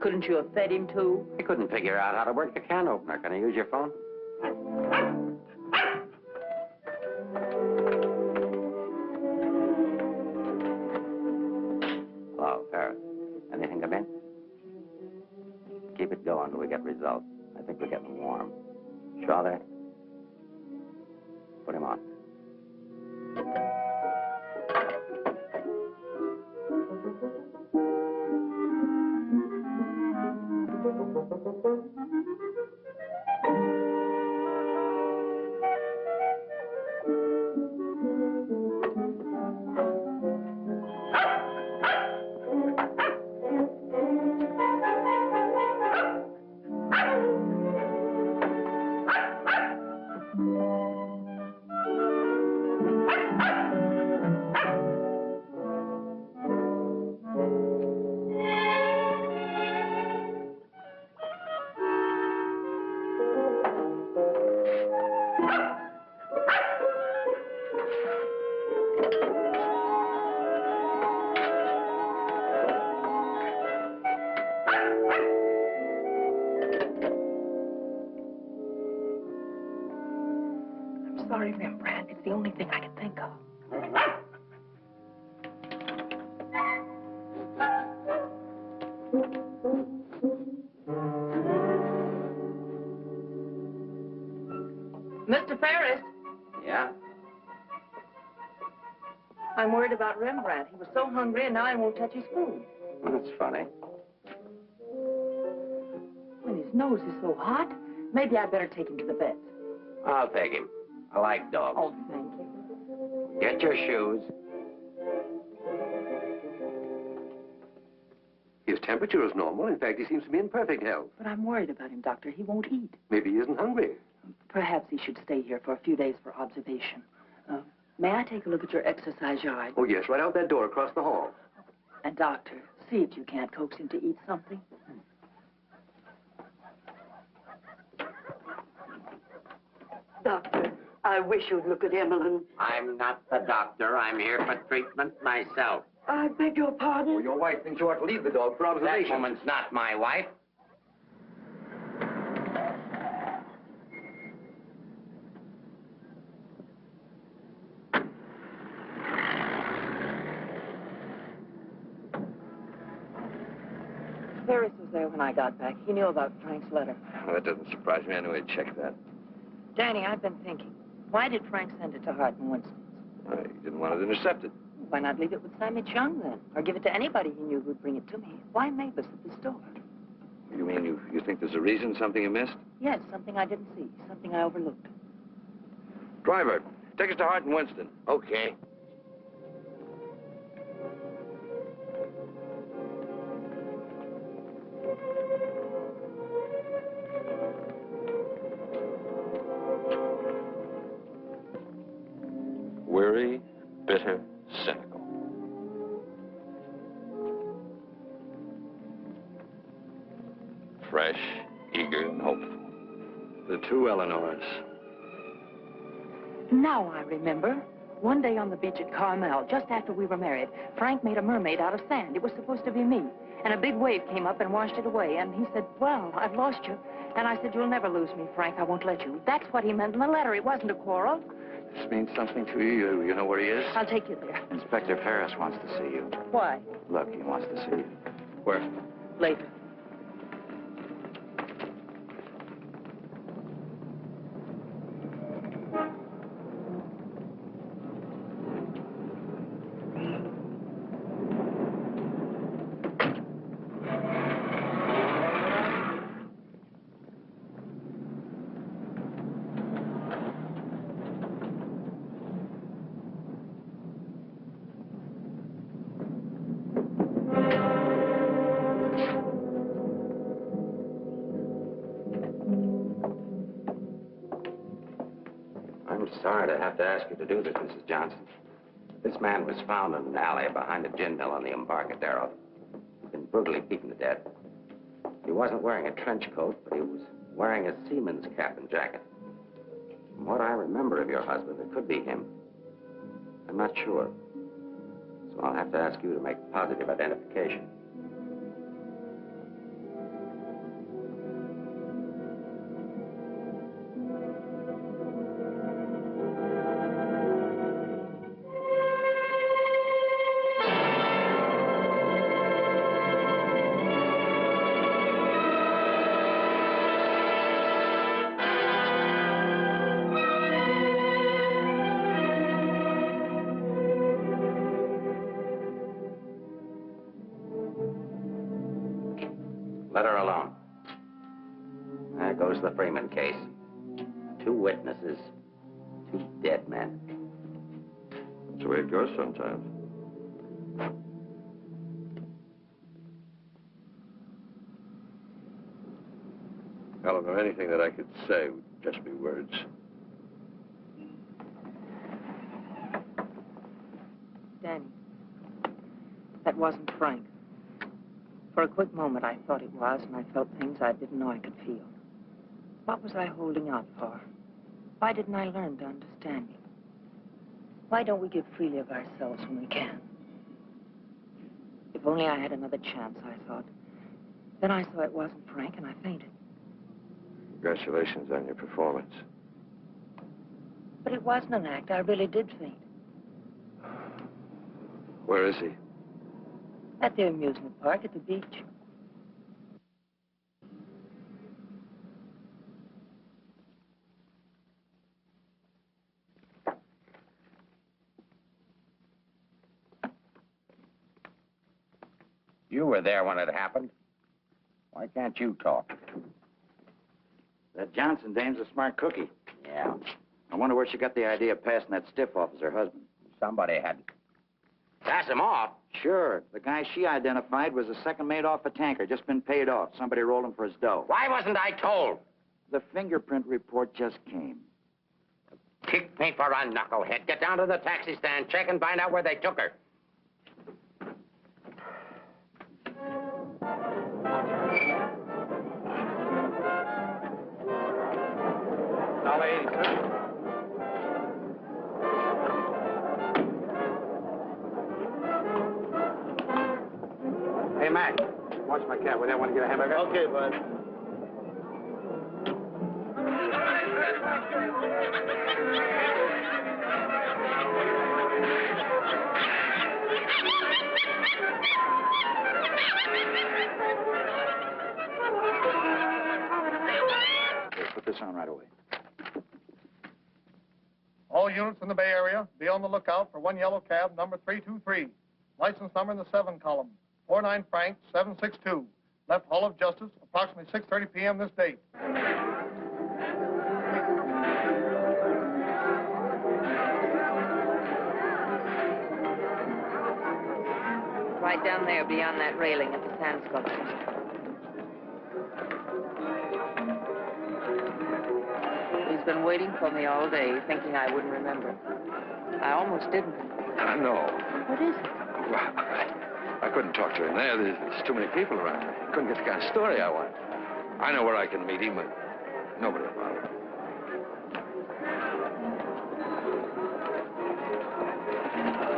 Couldn't you have fed him, too? I couldn't figure out how to work the can opener. Can I use your phone? Hello, Paris. Anything come in? Keep it going till we get results. I think we're getting warm. Shaw there? Put him on. Sorry, Rembrandt. It's the only thing I can think of. Mr. Ferris. I'm worried about Rembrandt. He was so hungry, and now he won't touch his food. That's funny. When his nose is so hot, maybe I'd better take him to the vet. I'll take him. I like dogs. Oh, thank you. Get your shoes. His temperature is normal. In fact, he seems to be in perfect health. But I'm worried about him, Doctor. He won't eat. Maybe he isn't hungry. Perhaps he should stay here for a few days for observation. May I take a look at your exercise yard? Oh, yes, right out that door across the hall. And, Doctor, see if you can't coax him to eat something. Doctor, I wish you'd look at Emmeline. I'm not the doctor. I'm here for treatment myself. I beg your pardon? Oh, your wife thinks you ought to leave the dog for observation. That woman's not my wife. Ferris was there when I got back. He knew about Frank's letter. Well, that doesn't surprise me. I knew he'd check that. Danny, I've been thinking. Why did Frank send it to Hart and Winston? He didn't want it intercepted. Why not leave it with Sammy Chung, then? Or give it to anybody he knew who'd bring it to me? Why Mavis at the store? You mean you think there's a reason, something you missed? Yes, something I didn't see, something I overlooked. Driver, take us to Hart and Winston. Okay. Weary, bitter, cynical. Fresh, eager, and hopeful. The two Eleanors. Now I remember. One day on the beach at Carmel, just after we were married, Frank made a mermaid out of sand. It was supposed to be me. And a big wave came up and washed it away. And he said, well, I've lost you. And I said, you'll never lose me, Frank. I won't let you. That's what he meant in the letter. It wasn't a quarrel. This means something to you. You know where he is? I'll take you there. Inspector Ferris wants to see you. Why? Look, he wants to see you. Where? Later. I'm sorry to have to ask you to do this, Mrs. Johnson. This man was found in an alley behind a gin mill on the Embarcadero. He'd been brutally beaten to death. He wasn't wearing a trench coat, but he was wearing a seaman's cap and jacket. From what I remember of your husband, it could be him. I'm not sure. So I'll have to ask you to make positive identification. Let her alone. There goes the Freeman case. 2 witnesses, 2 dead men. That's the way it goes sometimes. Eleanor, anything that I could say would just be words. Danny, that wasn't Frank. For a quick moment, I thought it was, and I felt things I didn't know I could feel. What was I holding out for? Why didn't I learn to understand you? Why don't we give freely of ourselves when we can? If only I had another chance, I thought. Then I saw it wasn't Frank, and I fainted. Congratulations on your performance. But it wasn't an act. I really did faint. Where is he? At the amusement park at the beach. You were there when it happened. Why can't you talk? That Johnson dame's a smart cookie. Yeah. I wonder where she got the idea of passing that stiff off as her husband. Somebody had to pass him off. Sure. The guy she identified was a second mate off a tanker, just been paid off. Somebody rolled him for his dough. Why wasn't I told? The fingerprint report just came. Kick me for a knucklehead. Get down to the taxi stand, check and find out where they took her. $1.80, sir. Hey, Mac, watch my cat. Will they want to get a hamburger? Okay, bud. Okay, put this on right away. All units in the Bay Area, be on the lookout for one yellow cab, number 323. License number in the 7 column. 49 Frank 762. Left Hall of Justice, approximately 6:30 p.m. this date. Right down there beyond that railing at the sand sculpture. He's been waiting for me all day, thinking I wouldn't remember. I almost didn't. No. What is it? I couldn't talk to him there. There's too many people around. I couldn't get the kind of story I want. I know where I can meet him, but nobody about it.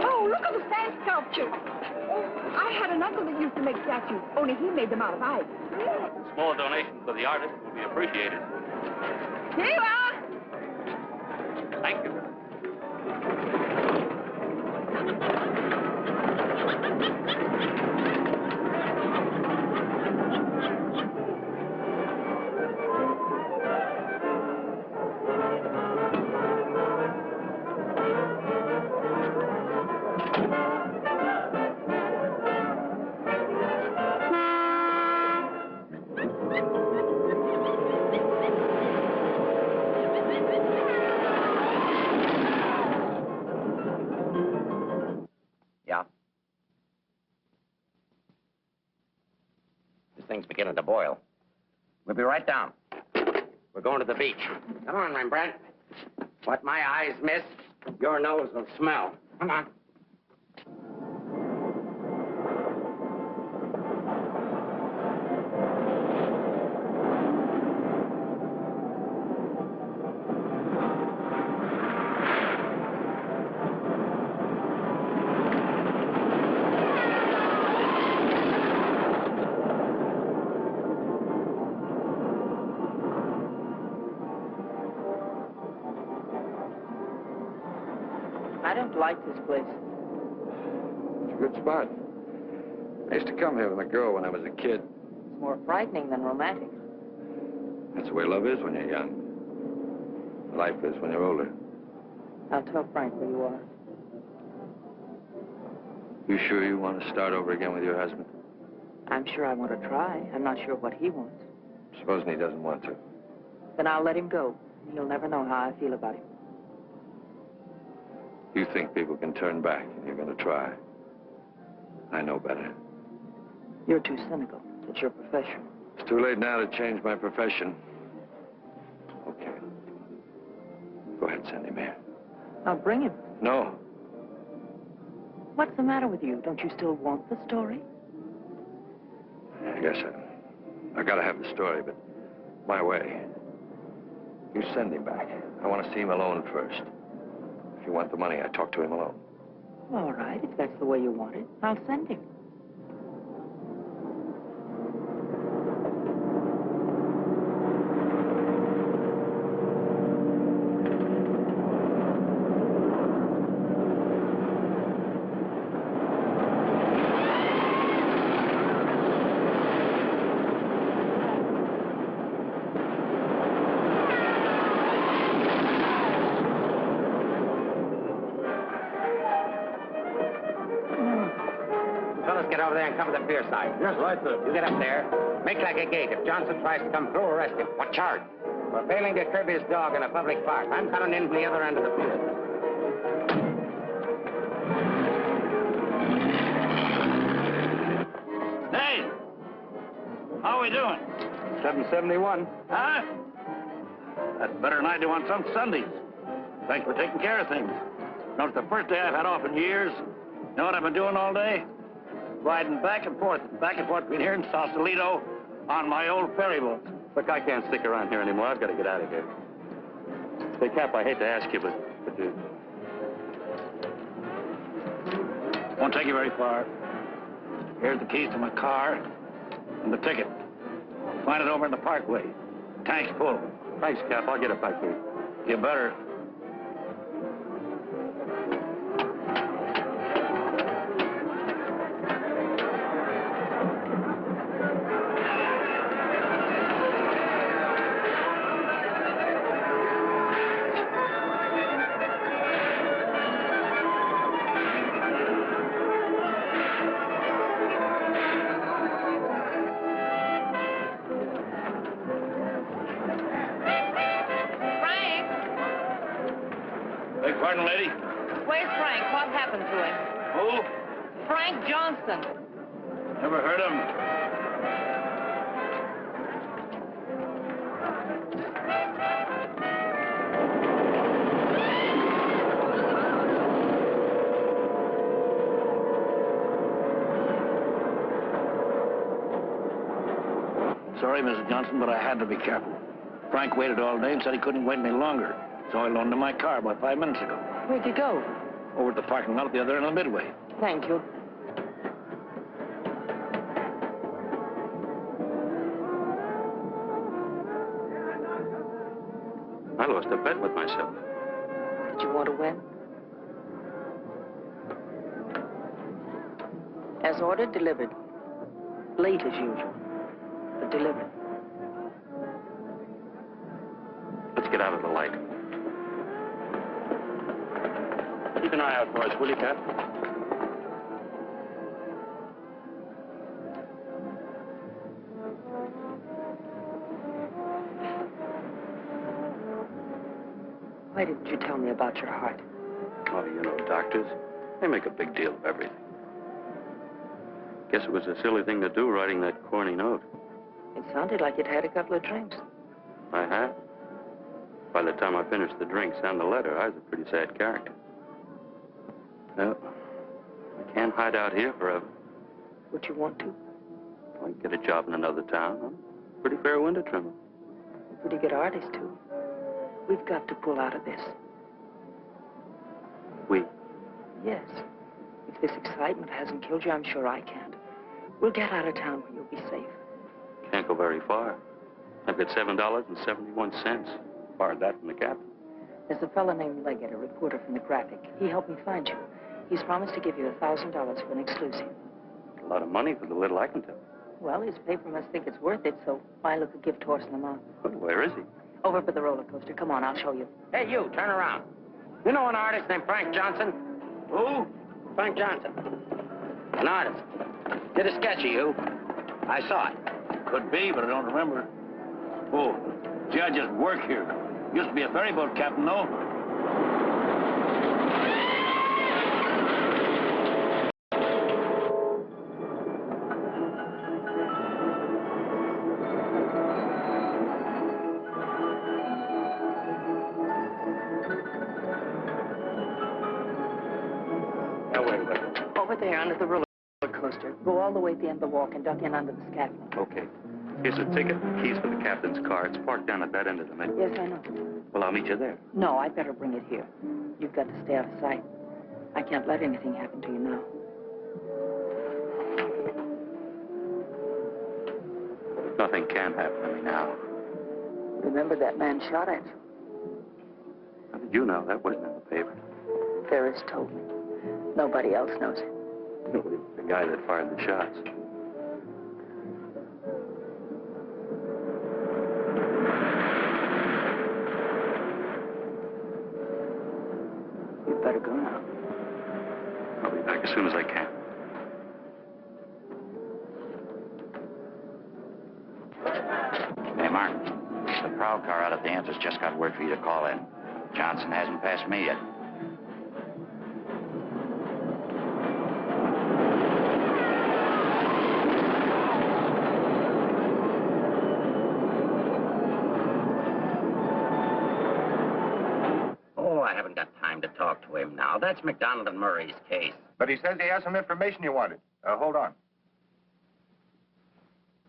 Oh, look at the sand sculpture. I had an uncle that used to make statues, only he made them out of ice. Small donation for the artist will be appreciated. Here you are. Thank you. Yeah? This thing's beginning to boil. We'll be right down. We're going to the beach. Come on, Rembrandt. What my eyes miss, your nose will smell. Come on. I don't like this place. It's a good spot. I used to come here with a girl when I was a kid. It's more frightening than romantic. That's the way love is when you're young. Life is when you're older. I'll tell Frank where you are. You sure you want to start over again with your husband? I'm sure I want to try. I'm not sure what he wants. Supposing he doesn't want to. Then I'll let him go. He'll never know how I feel about him. You think people can turn back, and you're going to try. I know better. You're too cynical. It's your profession. It's too late now to change my profession. Okay. Go ahead, send him here. I'll bring him. No. What's the matter with you? Don't you still want the story? I guess I gotta have the story, but my way. You send him back. I want to see him alone first. If you want the money, I talk to him alone. All right, if that's the way you want it, I'll send him. get over there and cover the pier side. Yes, right, sir. You get up there. Make like a gate. If Johnson tries to come through, arrest him. What charge? For failing to curb his dog in a public park. I'm coming in from the other end of the pier. Hey! How are we doing? 771. Huh? That's better than I do on some Sundays. Thanks for taking care of things. You know, it's the first day I've had off in years. You know what I've been doing all day? Riding back and forth between here and Sausalito on my old ferry boat. Look, I can't stick around here anymore. I've got to get out of here. Say, Cap, I hate to ask you, but Won't take you very far. Here's the keys to my car and the ticket. Find it over in the parkway. Tank's full. Thanks, Cap. I'll get it back to you. You better. Beg pardon, lady? Where's Frank? What happened to him? Who? Frank Johnson. Never heard of him. Sorry, Mrs. Johnson, but I had to be careful. Frank waited all day and said he couldn't wait any longer. So I loaned him my car about 5 minutes ago. Where'd you go? Over at the parking lot at the other end of the Midway. Thank you. I lost a bet with myself. Did you want to win? As ordered, delivered. Late as usual, but delivered. Let's get out of the light. Keep an eye out for us, will you, Cap? Why didn't you tell me about your heart? Oh, you know, doctors, they make a big deal of everything. Guess it was a silly thing to do, writing that corny note. It sounded like you'd had a couple of drinks. I had. By the time I finished the drinks and the letter, I was a pretty sad character. Well, I can't hide out here forever. Would you want to? I can get a job in another town. I'm a pretty fair window trimmer. Pretty good artist, too. We've got to pull out of this. We? Yes. If this excitement hasn't killed you, I'm sure I can't. We'll get out of town where you'll be safe. Can't go very far. I've got $7.71. Borrowed that from the captain. There's a fellow named Leggett, a reporter from the Graphic. He helped me find you. He's promised to give you $1,000 for an exclusive. A lot of money for the little I can tell. Well, his paper must think it's worth it, so why look a gift horse in the mouth? But where is he? Over by the roller coaster. Come on, I'll show you. Hey, you, turn around. You know an artist named Frank Johnson? Who? Frank Johnson. An artist. Did a sketch of you. I saw it. Could be, but I don't remember. Oh, gee, I just work here. Used to be a ferry boat captain, though. Now, wait. Over there, under the roller coaster. Go all the way at the end of the walk and duck in under the scaffolding. Okay. Here's a ticket, keys for the captain's car. It's parked down at that end of the Midway. Yes, I know. Well, I'll meet you there. No, I'd better bring it here. You've got to stay out of sight. I can't let anything happen to you now. Nothing can happen to me now. Remember that man shot at you? How did you know? That wasn't in the paper. Ferris told me. Nobody else knows it. No, it was the guy that fired the shots. You'd better go now. I'll be back as soon as I can. but the aunt has just got word for you to call in. Johnson hasn't passed me yet. Oh, I haven't got time to talk to him now. That's McDonald and Murray's case. But he says he has some information you wanted. Hold on.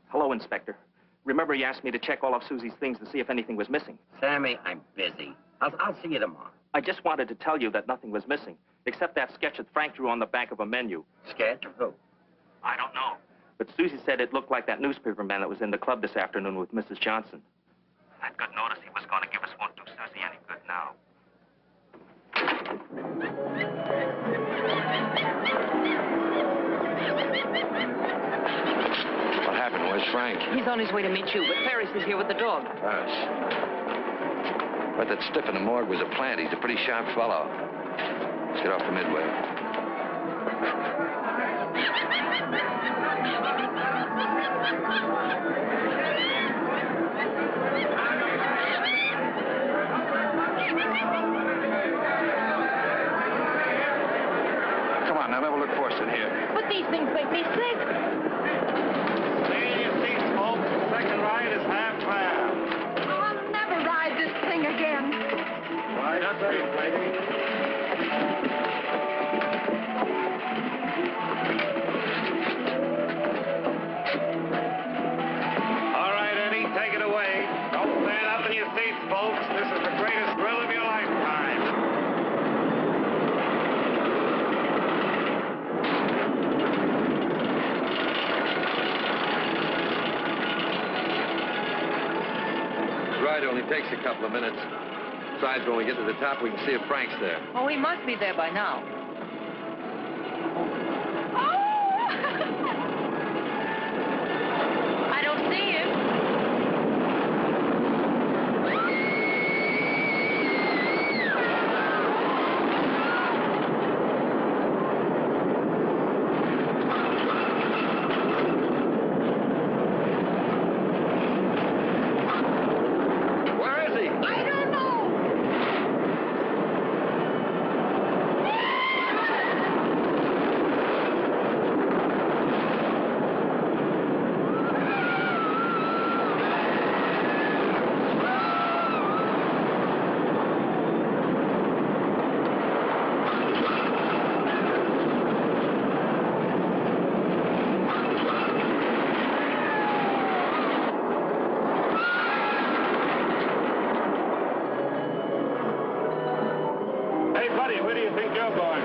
Hello, Inspector. Remember you asked me to check all of Susie's things to see if anything was missing? Sammy, I'm busy. I'll see you tomorrow. I just wanted to tell you that nothing was missing, except that sketch that Frank drew on the back of a menu. Sketch of who? I don't know. But Susie said it looked like that newspaper man that was in the club this afternoon with Mrs. Johnson. I'd got notice he was going to give us won't do Susie any good now. What happened? Where's Frank? He's on his way to meet you, but Ferris is here with the dog. Ferris. But that stiff in the morgue was a plant. He's a pretty sharp fellow. Let's get off the Midway. Come on, now, never look for us in here. But these things make me sick. Stay in your seats, folks. The second ride is half fare. I'll never ride this thing again. Ride up, lady. All right, Eddie, take it away. Don't stand up in your seats, folks. This is the greatest thrill of your lifetime. The ride only takes a couple of minutes. Besides, when we get to the top, we can see if Frank's there. Oh, he must be there by now. I don't see him. Where is he? I don't know. Hey, buddy, where do you think you're going?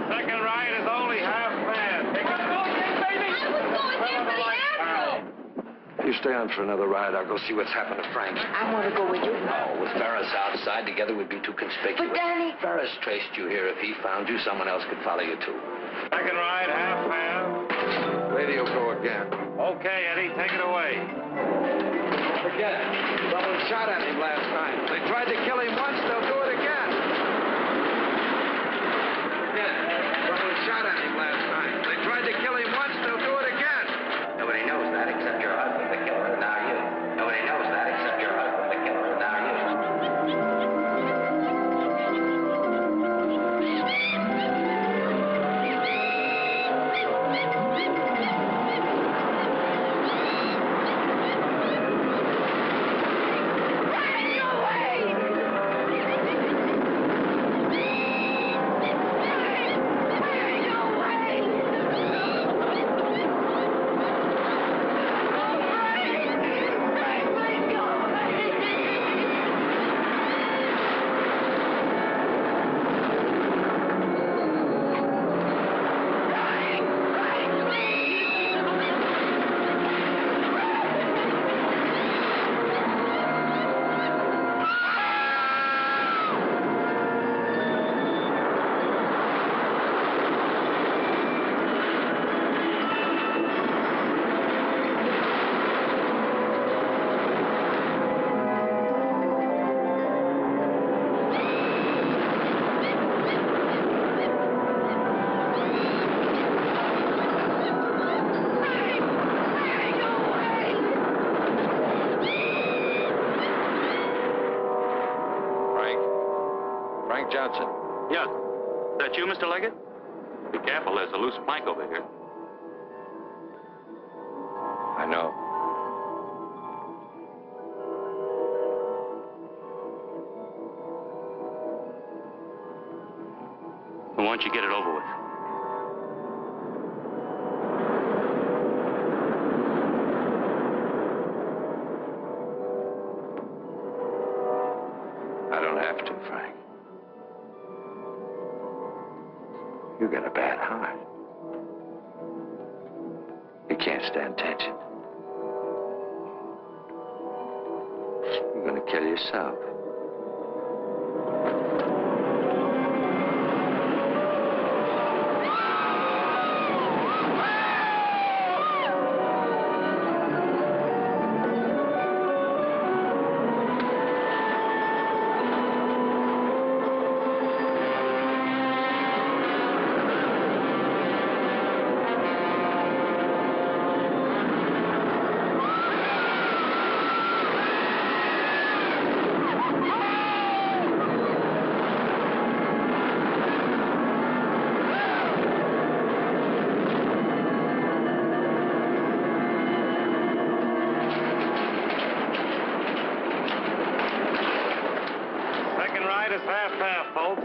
Second ride is only half fare. Take it You stay on for another ride. I'll go see what's happened to Frank. I want to go with you. No, with Ferris outside, together we'd be too conspicuous. But, Danny... Ferris traced you here. If he found you, someone else could follow you, too. Second ride, half fare. Radio go again. Okay, Eddie, take it away. Forget it. Someone shot at him last night. They tried to kill him once, they'll do it again. Forget it. Someone shot at him last night. They tried to kill him once, they'll do it again. Nobody knows that except your husband, the killer, and now you. Nobody knows that except your husband, the killer, and now you. Run your way! Frank Johnson. Yes. Is that you, Mr. Leggett? Be careful, there's a loose plank over here. I know. Why don't you get it over with? I don't have to, Frank. You got a bad heart. You can't stand tension. You're gonna kill yourself.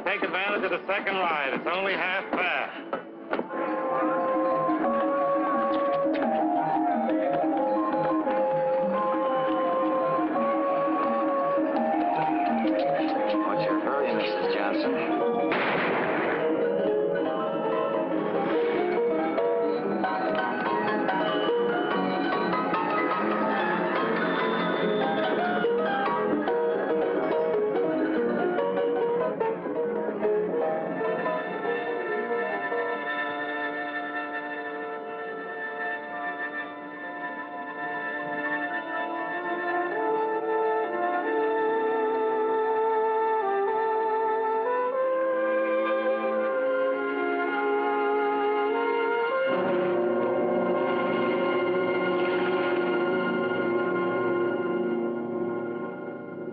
Take advantage of the second ride. It's only half fare. What's your hurry, Mrs. Johnson?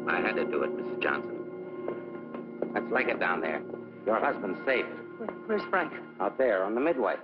I had to do it, Mrs. Johnson. Let's leg it down there. Your husband's safe. Where's Frank? Out there on the midway.